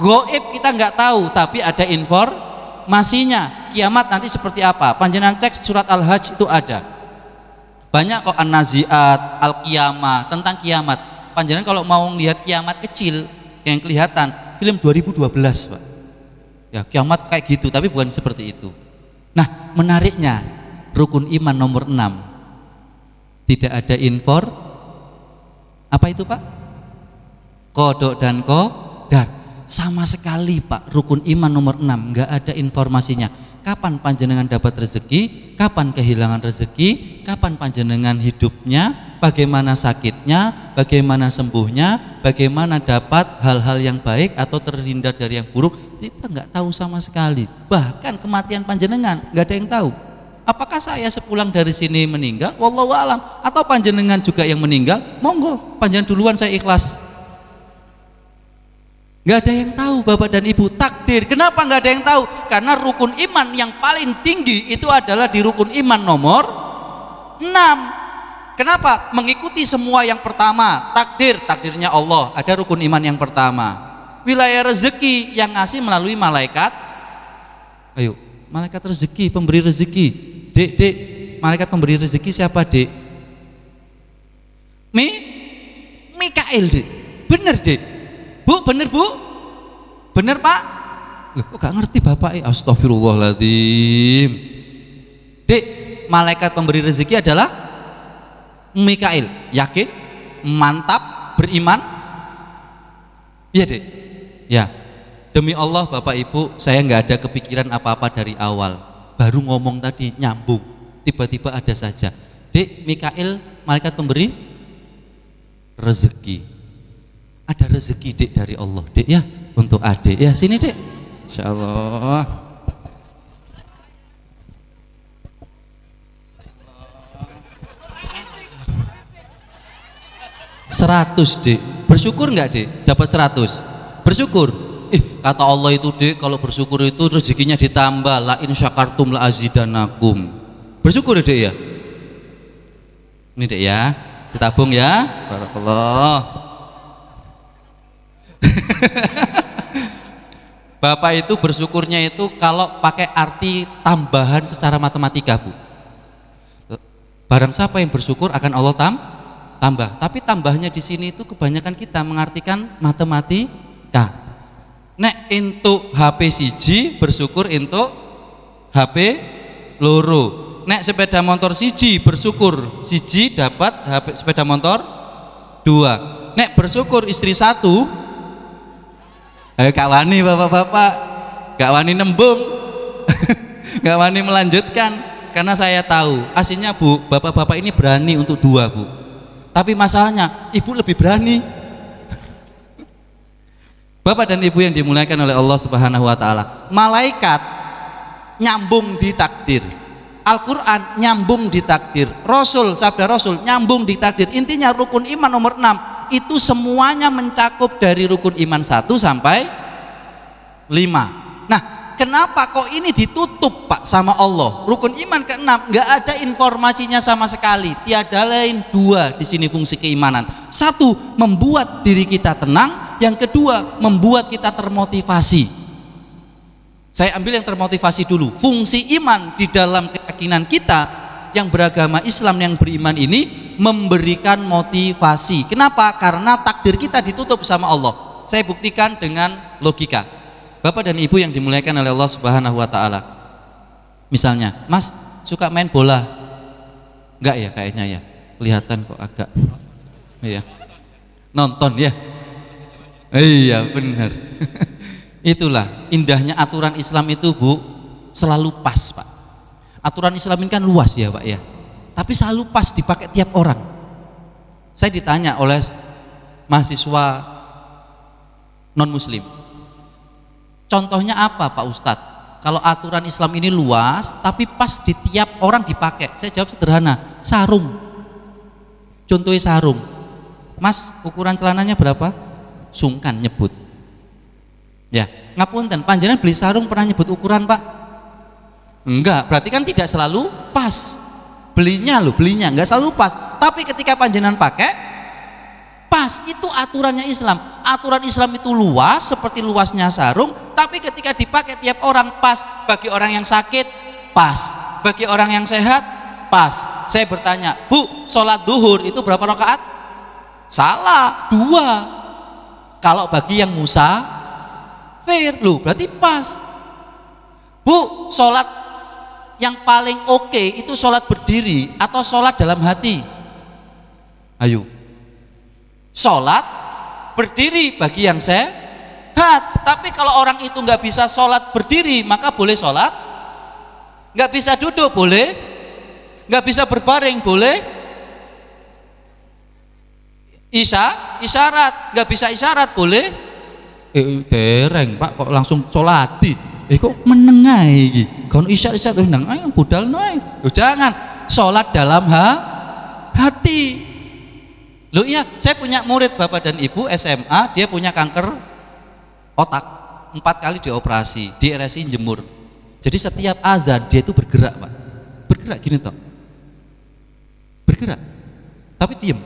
gaib kita nggak tahu, tapi ada informasinya. Kiamat nanti seperti apa? Panjenengan cek surat Al-Hajj itu ada banyak kok, An-Nazi'at, Al-Qiyamah, tentang kiamat. Panjenengan kalau mau lihat kiamat kecil yang kelihatan, film 2012, Pak. Ya, kiamat kayak gitu, tapi bukan seperti itu. Nah, menariknya rukun iman nomor 6 tidak ada apa itu, Pak? Kodok dan qadar. Sama sekali, Pak, rukun iman nomor 6 nggak ada informasinya. Kapan panjenengan dapat rezeki, kapan kehilangan rezeki, kapan panjenengan hidupnya, bagaimana sakitnya, bagaimana sembuhnya, bagaimana dapat hal-hal yang baik atau terhindar dari yang buruk, kita nggak tahu sama sekali. Bahkan kematian panjenengan nggak ada yang tahu. Apakah saya sepulang dari sini meninggal, wallahu alam, atau panjenengan juga yang meninggal, monggo panjenengan duluan, saya ikhlas. Nggak ada yang tahu, Bapak dan Ibu, takdir. Kenapa nggak ada yang tahu? Karena rukun iman yang paling tinggi itu adalah di rukun iman nomor 6. Kenapa? Mengikuti semua yang pertama, takdirnya Allah, ada rukun iman yang pertama. Wilayah rezeki yang ngasih melalui malaikat. Ayo, malaikat rezeki, pemberi rezeki. Dek, malaikat pemberi rezeki siapa, Dek? Mikail, Dek. Bener, Dek. Bu, bener, Bu? Bener, Pak? Loh, kok gak ngerti Bapak? Astagfirullahaladzim. Dek, malaikat pemberi rezeki adalah Mikail. Yakin? Mantap? Beriman? Iya, Dek. Ya. Demi Allah, Bapak Ibu, saya nggak ada kepikiran apa-apa dari awal. Baru ngomong tadi, nyambung. Tiba-tiba ada saja. Dek, Mikail, malaikat pemberi rezeki. Ada rezeki, Dek, dari Allah, Dek, ya, untuk adik. Ya, sini, Dek. Insya Allah. Seratus, Dek. Bersyukur nggak, Dek? Dapat 100. Bersyukur. Kata Allah itu, Dek, kalau bersyukur itu rezekinya ditambah. La in syakartum la azidanakum. Bersyukur ya, Dek, ya. Ini, Dek, ya. Ditabung ya. Barakallah. Bapak itu bersyukurnya itu kalau pakai arti tambahan secara matematika, Bu. Barang siapa yang bersyukur akan Allah tambah. Tapi tambahnya di sini itu kebanyakan kita mengartikan matematika. Nek untuk HP siji bersyukur untuk HP loro. Nek sepeda motor siji bersyukur siji dapat HP sepeda motor 2. Nek bersyukur istri 1, gak wani bapak-bapak, gak wani nembung, gak wani melanjutkan, karena saya tahu aslinya, Bu, bapak-bapak ini berani untuk 2, Bu. Tapi masalahnya ibu lebih berani. Bapak dan Ibu yang dimuliakan oleh Allah Subhanahu wa taala, malaikat nyambung di takdir. Al-Qur'an nyambung di takdir. Rasul, sabda Rasul nyambung di takdir. Intinya rukun iman nomor 6 itu semuanya mencakup dari rukun iman 1 sampai 5. Nah, kenapa kok ini ditutup, Pak, sama Allah? Rukun iman ke-6 nggak ada informasinya sama sekali. Tiada lain 2 di sini fungsi keimanan. 1, membuat diri kita tenang. Yang kedua, membuat kita termotivasi. Saya ambil yang termotivasi dulu. Fungsi iman di dalam keyakinan kita yang beragama Islam, yang beriman ini memberikan motivasi. Kenapa? Karena takdir kita ditutup sama Allah. Saya buktikan dengan logika. Bapak dan Ibu yang dimuliakan oleh Allah Subhanahu wa taala. Misalnya, Mas suka main bola? Enggak ya kayaknya ya. Kelihatan kok agak. Iya. Nonton ya. Iya, benar. Itulah indahnya aturan Islam itu, Bu, selalu pas, Pak. Aturan Islam ini kan luas ya, Pak ya. Tapi selalu pas dipakai tiap orang. Saya ditanya oleh mahasiswa non muslim, contohnya apa Pak Ustadz? Kalau aturan Islam ini luas tapi pas di tiap orang dipakai. Saya jawab sederhana, sarung. Contohnya sarung. Mas, ukuran celananya berapa? Sungkan nyebut. Ya, ngapunten, panjenengan beli sarung pernah nyebut ukuran, Pak? Enggak, berarti kan tidak selalu pas. Belinya enggak selalu pas. Tapi ketika panjenengan pakai, pas. Itu aturannya Islam. Aturan Islam itu luas seperti luasnya sarung, tapi ketika dipakai tiap orang pas. Bagi orang yang sakit, pas. Bagi orang yang sehat, pas. Saya bertanya, Bu, sholat duhur itu berapa rakaat? Salah, 2. Kalau bagi yang musafir, berarti pas. Bu, sholat yang paling oke itu sholat berdiri atau sholat dalam hati? Ayo, sholat berdiri bagi yang sehat. Tapi kalau orang itu nggak bisa sholat berdiri, maka boleh sholat. Nggak bisa duduk, boleh. Nggak bisa berbaring, boleh. Isyarat, nggak bisa isyarat, boleh. Dereng Pak, kok langsung sholati? Kok menengai iki? Kalau isyarat nang ayo budal noe. Jangan, sholat dalam hati. Loh iya, saya punya murid Bapak dan Ibu SMA, dia punya kanker otak, 4 kali dioperasi di RSI Jemur. Jadi setiap azan dia itu bergerak, Pak. Bergerak gini toh. Bergerak. Tapi diem.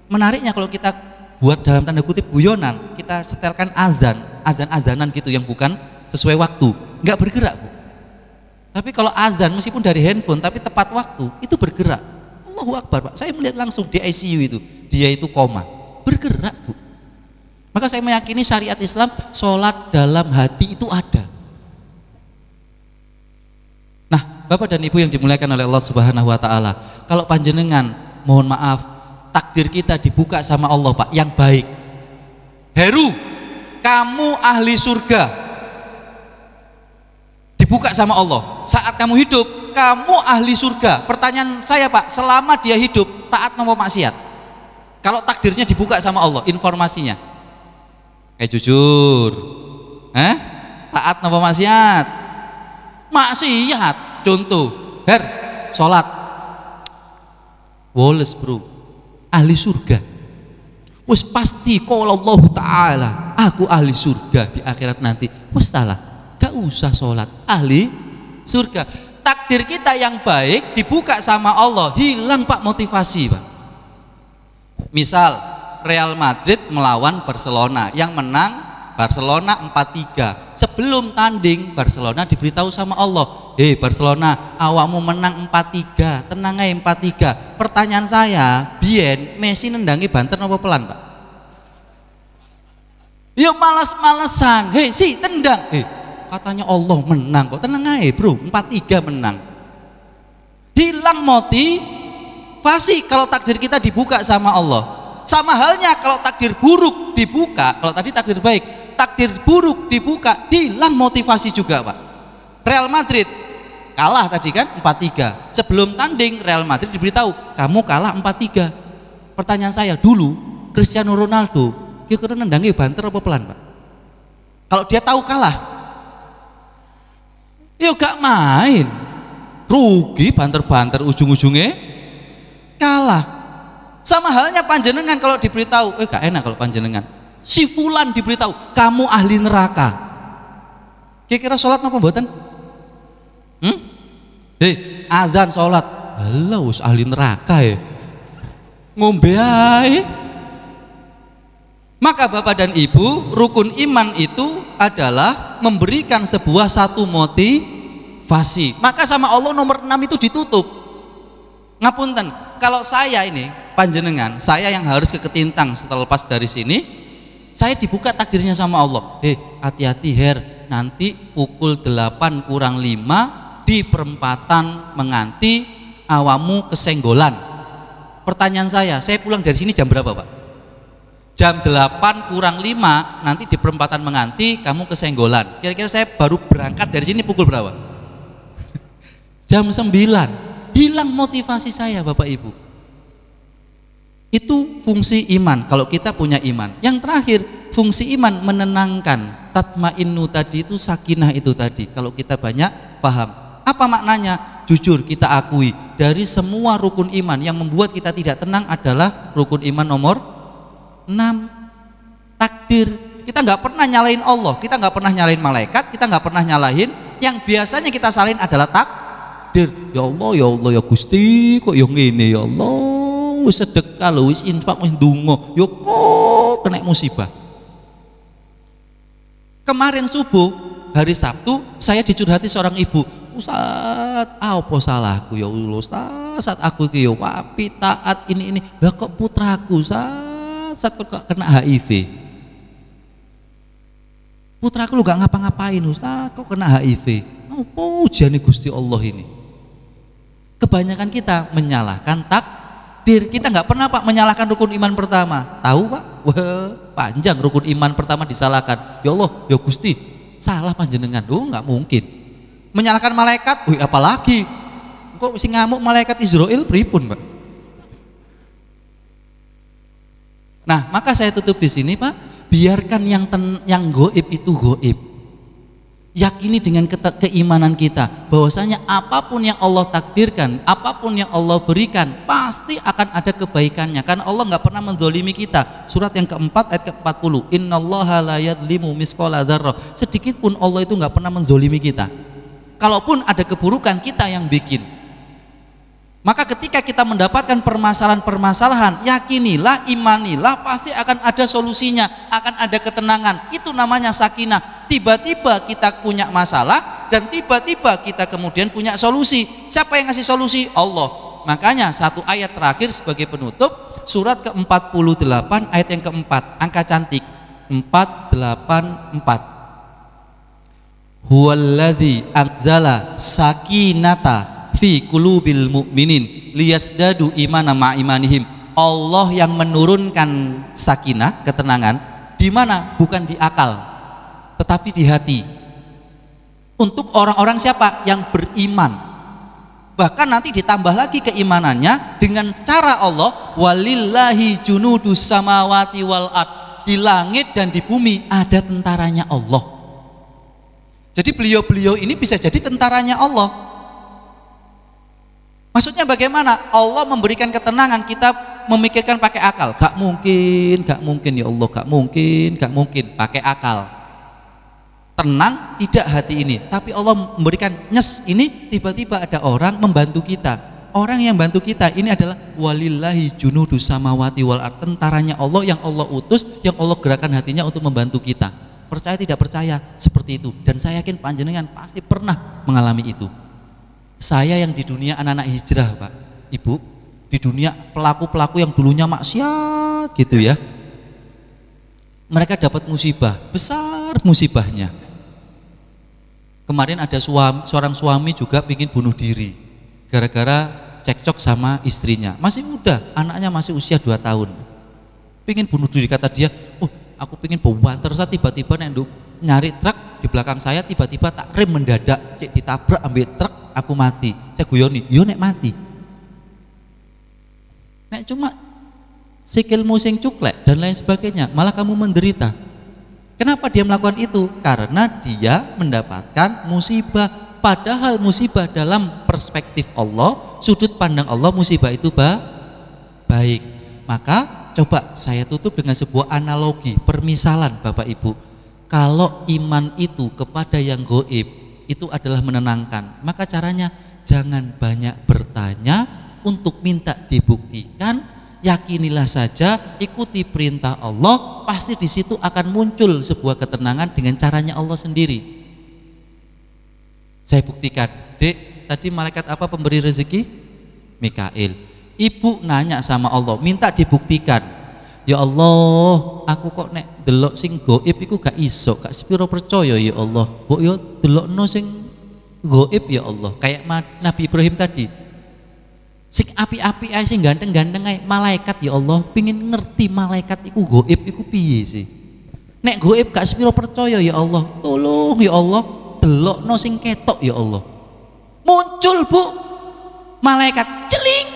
Menariknya kalau kita buat dalam tanda kutip guyonan, kita setelkan azan-azanan gitu yang bukan sesuai waktu, nggak bergerak, Bu. Tapi kalau azan meskipun dari handphone tapi tepat waktu, itu bergerak. Allahu Akbar, Pak. Saya melihat langsung di ICU itu, dia itu koma, bergerak, Bu. Maka saya meyakini syariat Islam, sholat dalam hati itu ada. Nah, Bapak dan Ibu yang dimuliakan oleh Allah Subhanahu wa taala, kalau panjenengan, mohon maaf, takdir kita dibuka sama Allah, Pak, yang baik. Heru, kamu ahli surga. Dibuka sama Allah. Saat kamu hidup, kamu ahli surga. Pertanyaan saya, Pak, selama dia hidup, taat nopo maksiat? Kalau takdirnya dibuka sama Allah, informasinya. Jujur. Taat nopo maksiat? Maksiat. Contoh, sholat. Woles, Bro. Ahli surga. Wes pasti kalau Allah Ta'ala, aku ahli surga di akhirat nanti. Wes salah, gak usah sholat, ahli surga. Takdir kita yang baik dibuka sama Allah, hilang, Pak, motivasi, Pak. Misal Real Madrid melawan Barcelona, yang menang Barcelona 4-3. Sebelum tanding Barcelona diberitahu sama Allah, Barcelona, awakmu menang 4-3, tenang aja 4-3. Pertanyaan saya, Bien, Messi nendangi banter apa pelan, Pak? Ya malas-malesan. Si tendang. Katanya Allah menang kok, tenang aja, Bro, 4-3 menang. Hilang motivasi kalau takdir kita dibuka sama Allah. Sama halnya kalau takdir buruk dibuka, kalau tadi takdir baik, takdir buruk dibuka, hilang motivasi juga, Pak. Real Madrid kalah tadi kan 4-3. Sebelum tanding Real Madrid diberitahu, kamu kalah 4-3. Pertanyaan saya, dulu Cristiano Ronaldo kira-kira nendangi banter apa pelan, Pak? Kalau dia tahu kalah, ya gak main. Rugi banter-banter, ujung-ujungnya kalah. Sama halnya panjenengan kalau diberitahu, gak enak kalau panjenengan. Si fulan diberitahu, kamu ahli neraka. Kira-kira sholat apa mboten? Azan sholat. Halah, wis ahli neraka ya. Ngombe ae. Maka Bapak dan Ibu, rukun iman itu adalah memberikan sebuah satu motivasi. Maka sama Allah nomor 6 itu ditutup. Ngapunten, kalau saya ini panjenengan, saya yang harus ke Ketintang setelah lepas dari sini, saya dibuka takdirnya sama Allah. Hati-hati Her, nanti pukul 8 kurang 5 di perempatan menganti awamu kesenggolan. Pertanyaan saya pulang dari sini jam berapa Pak? Jam 8 kurang 5 nanti di perempatan menganti kamu kesenggolan. Kira-kira saya baru berangkat dari sini pukul berapa? Jam 9. Hilang motivasi saya Bapak Ibu. Itu fungsi iman kalau kita punya iman. Yang terakhir, fungsi iman menenangkan. Tatmainnu tadi itu sakinah itu tadi. Kalau kita banyak paham. Apa maknanya? Jujur kita akui, dari semua rukun iman yang membuat kita tidak tenang adalah rukun iman nomor 6, takdir. Kita nggak pernah nyalain Allah, kita nggak pernah nyalain malaikat, kita nggak pernah nyalahin. Yang biasanya kita salahin adalah takdir. Ya Allah ya Gusti, kok yang ini ya Allah, wis sedekah lho, wis infak, wis ndonga, ya kok kena musibah. Kemarin subuh hari Sabtu saya dicurhati seorang ibu. Ustaz, apa salahku ya Allah Ustaz, aku ki yo wapi taat ini. Lah kok putraku Ustaz kok kena HIV. Putraku lu gak ngapa-ngapain Ustaz, kok kena HIV. Apa ujiane Gusti Allah ini? Kebanyakan kita menyalahkan takdir. Kita nggak pernah Pak menyalahkan rukun iman pertama. Tahu Pak? Wah, panjang rukun iman pertama disalahkan. Ya Allah, ya Gusti, salah panjenengan. Nggak mungkin. Menyalahkan malaikat, apalagi? Kok mesti ngamuk malaikat Israel pripun, Pak? Nah, maka saya tutup di sini, Pak. Biarkan yang goib itu goib. Yakini dengan keimanan kita bahwasanya apapun yang Allah takdirkan, apapun yang Allah berikan, pasti akan ada kebaikannya. Karena Allah nggak pernah menzalimi kita. Surat yang keempat ayat ke-40. Innallaha la yadlimu misqala dzarrah. Sedikit pun Allah itu nggak pernah menzalimi kita. Kalaupun ada keburukan, kita yang bikin. Maka ketika kita mendapatkan permasalahan-permasalahan, yakinilah, imanilah, pasti akan ada solusinya, akan ada ketenangan. Itu namanya sakinah. Tiba-tiba kita punya masalah dan tiba-tiba kita kemudian punya solusi. Siapa yang ngasih solusi? Allah. Makanya satu ayat terakhir sebagai penutup, surat ke-48 ayat yang keempat, angka cantik 484. Huwallazi anzala sakinata fi qulubil mu'minin liyasdadu imana ma'imanihim. Allah yang menurunkan sakinah, ketenangan di mana? Bukan di akal, tetapi di hati. Untuk orang-orang siapa? Yang beriman. Bahkan nanti ditambah lagi keimanannya dengan cara Allah, walillahi junudus samawati wal ard. Di langit dan di bumi ada tentaranya Allah. Jadi beliau-beliau ini bisa jadi tentaranya Allah. Maksudnya bagaimana? Allah memberikan ketenangan, kita memikirkan pakai akal. Gak mungkin ya Allah, gak mungkin pakai akal. Tenang tidak hati ini, tapi Allah memberikan nyes ini, tiba-tiba ada orang membantu kita. Orang yang bantu kita ini adalah walillahi junudus samawati wal ard, tentaranya Allah yang Allah utus, yang Allah gerakan hatinya untuk membantu kita. Percaya tidak percaya seperti itu, dan saya yakin panjenengan pasti pernah mengalami itu. Saya yang di dunia anak-anak hijrah Pak Ibu, di dunia pelaku-pelaku yang dulunya maksiat gitu ya, mereka dapat musibah besar, musibahnya kemarin ada seorang suami juga ingin bunuh diri gara-gara cekcok sama istrinya, masih muda, anaknya masih usia 2 tahun, ingin bunuh diri. Kata dia, aku pengen banter, saya tiba-tiba nenduk nyari truk di belakang saya, tiba-tiba tak rem mendadak, cek ditabrak ambil truk, aku mati. Saya guyoni, yo nek mati, nek cuma sikilmu sing cuklek dan lain sebagainya, malah kamu menderita. Kenapa dia melakukan itu? Karena dia mendapatkan musibah. Padahal musibah dalam perspektif Allah, sudut pandang Allah, musibah itu baik. Maka coba saya tutup dengan sebuah analogi, permisalan Bapak Ibu. Kalau iman itu kepada yang goib itu adalah menenangkan, maka caranya jangan banyak bertanya untuk minta dibuktikan. yakinilah saja, ikuti perintah Allah, pasti di situ akan muncul sebuah ketenangan dengan caranya Allah sendiri. Saya buktikan, Dek, tadi malaikat apa pemberi rezeki? Mikail. Ibu nanya sama Allah, minta dibuktikan. Ya Allah, aku kok nek delok sing gaib iku gak iso, gak sepiro percaya ya Allah. Mbok yo delokno sing gaib ya Allah. Kayak Nabi Ibrahim tadi. Sing api-api ae sing ganteng-ganteng ae malaikat ya Allah, pingin ngerti malaikat iku gaib iku piye sih. Nek gaib gak sepiro percaya ya Allah. Tolong ya Allah, delokno sing ketok ya Allah. Muncul, Bu. Malaikat celing.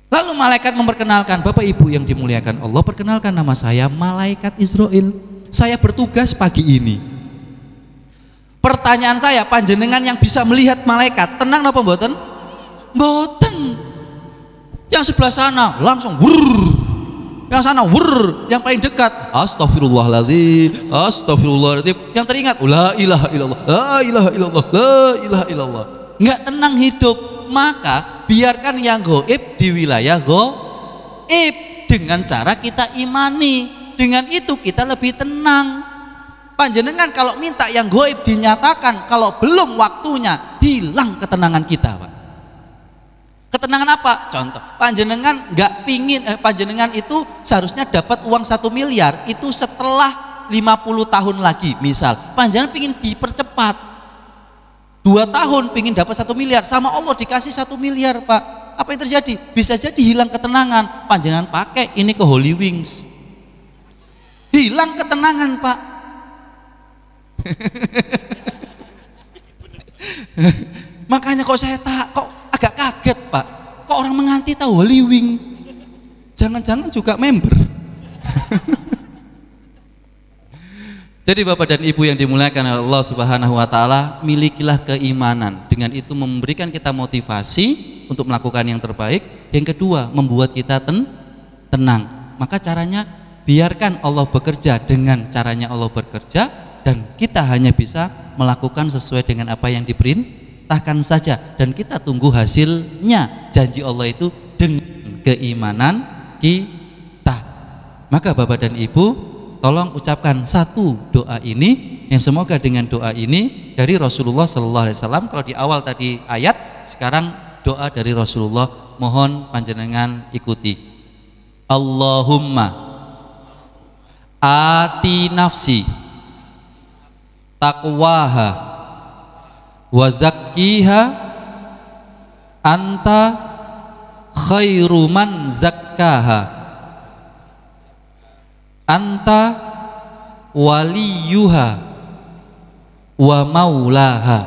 Lalu malaikat memperkenalkan, Bapak Ibu yang dimuliakan Allah, perkenalkan nama saya Malaikat Israel. Saya bertugas pagi ini. Pertanyaan saya, panjenengan yang bisa melihat malaikat, tenang apa mboten? Mboten. Yang sebelah sana langsung wurr. Yang sana wurr, yang paling dekat astagfirullahaladzim, astagfirullahaladzim. Yang teringat la ilaha illallah, la ilaha illallah, la ilaha illallah. Enggak tenang hidup. Maka biarkan yang gaib di wilayah gaib dengan cara kita imani. Dengan itu kita lebih tenang. Panjenengan kalau minta yang gaib dinyatakan, kalau belum waktunya hilang ketenangan kita, Pak. Ketenangan apa? Contoh, panjenengan nggak pingin, panjenengan itu seharusnya dapat uang 1 miliar itu setelah 50 tahun lagi. Misal panjenengan pingin dipercepat 2 tahun pingin dapat 1 miliar, sama Allah dikasih 1 miliar, Pak. Apa yang terjadi? Bisa jadi hilang ketenangan. Panjenengan pakai ini ke Holy Wings, hilang ketenangan, Pak. Makanya kok saya kok agak kaget, Pak. Kok orang menganti tahu Holy Wing? Jangan-jangan juga member. Jadi Bapak dan Ibu yang dimuliakan oleh Allah Subhanahu wa taala, milikilah keimanan. Dengan itu memberikan kita motivasi untuk melakukan yang terbaik. Yang kedua, membuat kita tenang. Maka caranya biarkan Allah bekerja dengan caranya Allah bekerja, dan kita hanya bisa melakukan sesuai dengan apa yang diperintahkan saja, dan kita tunggu hasilnya. Janji Allah itu dengan keimanan kita. Maka Bapak dan Ibu, tolong ucapkan satu doa ini, yang semoga dengan doa ini dari Rasulullah Sallallahu Alaihi Wasallam. Kalau di awal tadi ayat, sekarang doa dari Rasulullah, mohon panjenengan ikuti. Allahumma ati nafsi taqwaha wa zakkiha anta khairu man zakkaha anta waliyuha wa maulaha.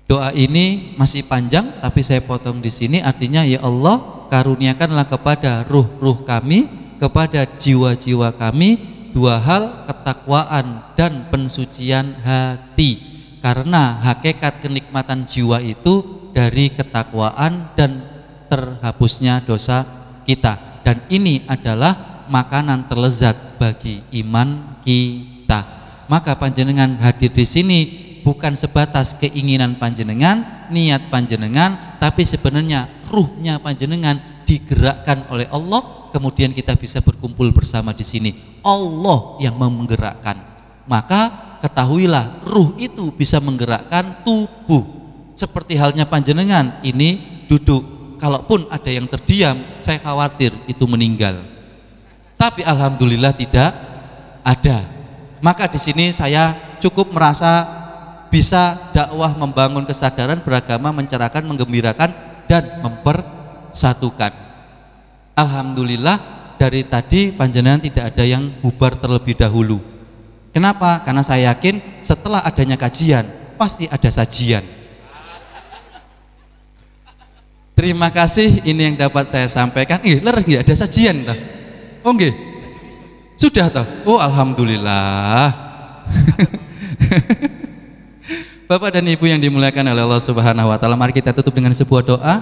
Doa ini masih panjang, tapi saya potong di sini. Artinya, ya Allah, karuniakanlah kepada ruh-ruh kami, kepada jiwa-jiwa kami, 2 hal, ketakwaan dan pensucian hati. Karena hakikat kenikmatan jiwa itu dari ketakwaan dan terhapusnya dosa kita. Dan ini adalah makanan terlezat bagi iman kita. Maka panjenengan hadir di sini bukan sebatas keinginan panjenengan, niat panjenengan, tapi sebenarnya ruhnya panjenengan digerakkan oleh Allah, kemudian kita bisa berkumpul bersama di sini. Allah yang menggerakkan. Maka ketahuilah, ruh itu bisa menggerakkan tubuh. Seperti halnya panjenengan ini duduk, kalaupun ada yang terdiam, saya khawatir itu meninggal. Tapi alhamdulillah tidak ada. Maka di sini saya cukup merasa bisa dakwah, membangun kesadaran beragama, mencerahkan, menggembirakan, dan mempersatukan. Alhamdulillah dari tadi panjenengan tidak ada yang bubar terlebih dahulu. Kenapa? Karena saya yakin setelah adanya kajian pasti ada sajian. Terima kasih, ini yang dapat saya sampaikan. Lereh ada sajian toh? Oh nggih. Sudah toh? Oh alhamdulillah. Bapak dan Ibu yang dimuliakan oleh Allah Subhanahu wa taala, mari kita tutup dengan sebuah doa.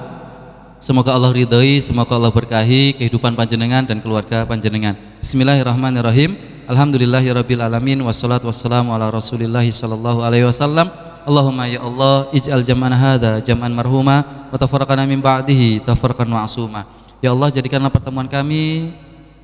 Semoga Allah ridhoi, semoga Allah berkahi kehidupan panjenengan dan keluarga panjenengan. Bismillahirrahmanirrahim. Alhamdulillahirabbil alamin, wassalatu wassalamu ala Rasulillah sallallahu alaihi wasallam. Allahumma ya Allah ij'al jam'ana hadza jam'an marhuma wa tafarraqana min ba'dihi tafarraqan ma'suma. Ya Allah, jadikanlah pertemuan kami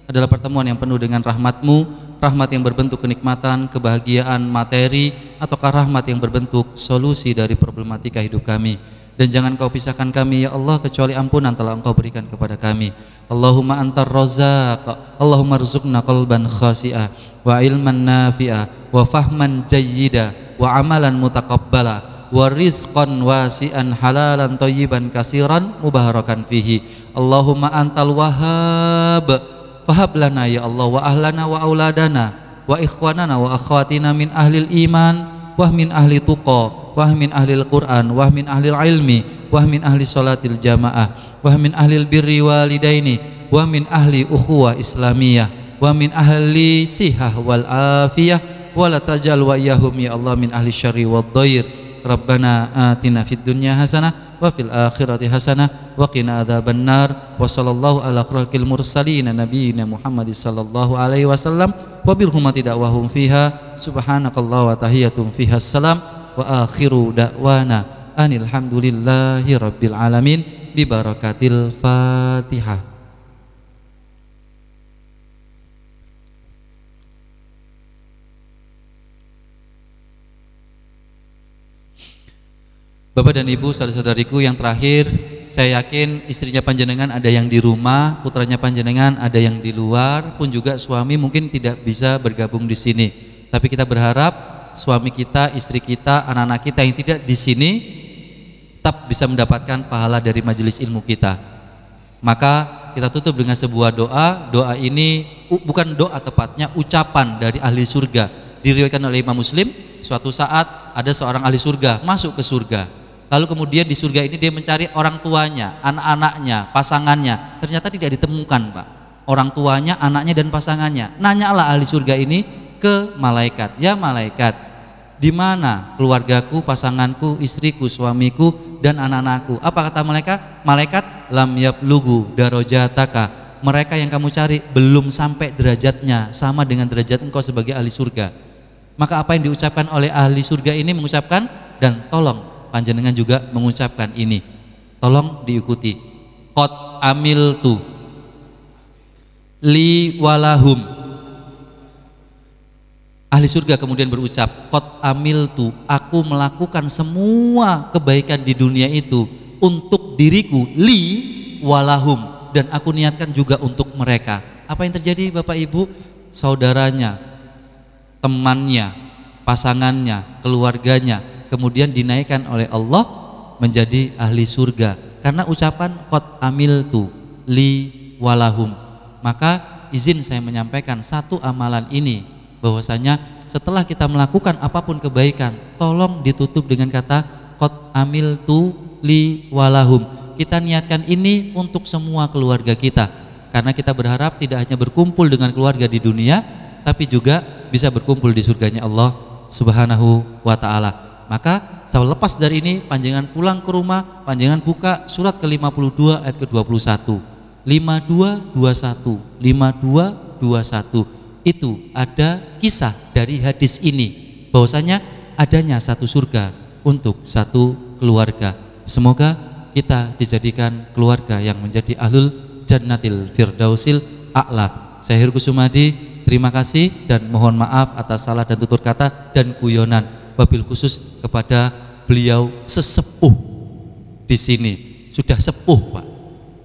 adalah pertemuan yang penuh dengan rahmat-Mu, rahmat yang berbentuk kenikmatan, kebahagiaan materi, ataukah rahmat yang berbentuk solusi dari problematika hidup kami. Dan jangan Kau pisahkan kami ya Allah kecuali ampunan telah Engkau berikan kepada kami. Allahumma antar razzaq, Allahumma rzuqna qalban khasi'ah wa ilman nafi'ah wa fahman jayyida wa amalan mutaqabbala wa rizqan wasi'an halalan thayyiban kasiran mubarakan fihi. Allahumma antal wahhab fahab lana ya Allah wa ahlana wa auladana wa ikhwanana wa akhwatina min ahlil iman wa min ahli tuqa wah min ahlil Quran, wah min ahlil ilmi, wah min ahli salatil jamaah, wah min ahlil birri walidaini, wah min ahli ukhuwah islamiyah, wah min ahli sihah wal afiyah, wa la tajal wa iyahum ya Allah min ahli syarri wad dhair. Rabbana atina fid dunya hasanah wa fil akhirati hasanah wa qina adzabannar. Wa sallallahu ala khalqil mursalin nabiyina Muhammad sallallahu alaihi wasallam wa bil hurmati da'wahum fiha subhanakallah wa tahiyatum fiha salam. Wa akhiru da'wana anilhamdulillahi rabbil alamin bi barakatil Fatihah. Bapak dan Ibu, saudara-saudariku yang terakhir, saya yakin istrinya panjenengan ada yang di rumah, putranya panjenengan ada yang di luar, pun juga suami mungkin tidak bisa bergabung di sini. Tapi kita berharap suami kita, istri kita, anak-anak kita yang tidak di sini tetap bisa mendapatkan pahala dari majelis ilmu kita. Maka kita tutup dengan sebuah doa. Doa ini bukan doa, tepatnya ucapan dari ahli surga. Diriwayatkan oleh Imam Muslim, suatu saat ada seorang ahli surga masuk ke surga. Lalu kemudian di surga ini dia mencari orang tuanya, anak-anaknya, pasangannya. Ternyata tidak ditemukan, Pak. Orang tuanya, anaknya dan pasangannya. Nanyalah ahli surga ini ke malaikat, ya malaikat, di mana keluargaku, pasanganku, istriku, suamiku dan anak-anakku? Apa kata malaikat? Malaikat, lam yablugu darajataka. Mereka yang kamu cari belum sampai derajatnya sama dengan derajat engkau sebagai ahli surga. Maka apa yang diucapkan oleh ahli surga ini mengucapkan, dan tolong panjenengan juga mengucapkan ini. Tolong diikuti. Qad amiltu li walahum. Ahli surga kemudian berucap, qad amiltu, aku melakukan semua kebaikan di dunia itu untuk diriku, li walahum, dan aku niatkan juga untuk mereka. Apa yang terjadi Bapak Ibu? Saudaranya, temannya, pasangannya, keluarganya kemudian dinaikkan oleh Allah menjadi ahli surga karena ucapan qad amiltu li walahum. Maka izin saya menyampaikan satu amalan ini, bahwasanya setelah kita melakukan apapun kebaikan, tolong ditutup dengan kata qad amiltu li walahum. Kita niatkan ini untuk semua keluarga kita, karena kita berharap tidak hanya berkumpul dengan keluarga di dunia, tapi juga bisa berkumpul di surganya Allah Subhanahu wa ta'ala. Maka selepas dari ini, panjenengan pulang ke rumah, panjenengan buka surat ke-52 ayat ke-21, 5221, 5221. Itu ada kisah dari hadis ini, bahwasanya adanya satu surga untuk satu keluarga. Semoga kita dijadikan keluarga yang menjadi ahlul jannatil firdausil a'la. Saya Heru Kusumadi, terima kasih dan mohon maaf atas salah dan tutur kata dan guyonan, wabil khusus kepada beliau sesepuh di sini, sudah sepuh Pak.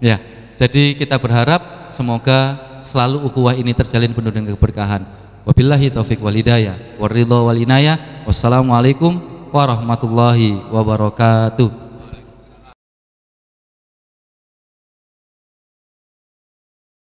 Ya, jadi kita berharap semoga selalu ukhuwah ini terjalin penuh dengan keberkahan. Wabillahi taufik wal hidayah, waridho wal inayah. Wassalamualaikum warahmatullahi wabarakatuh.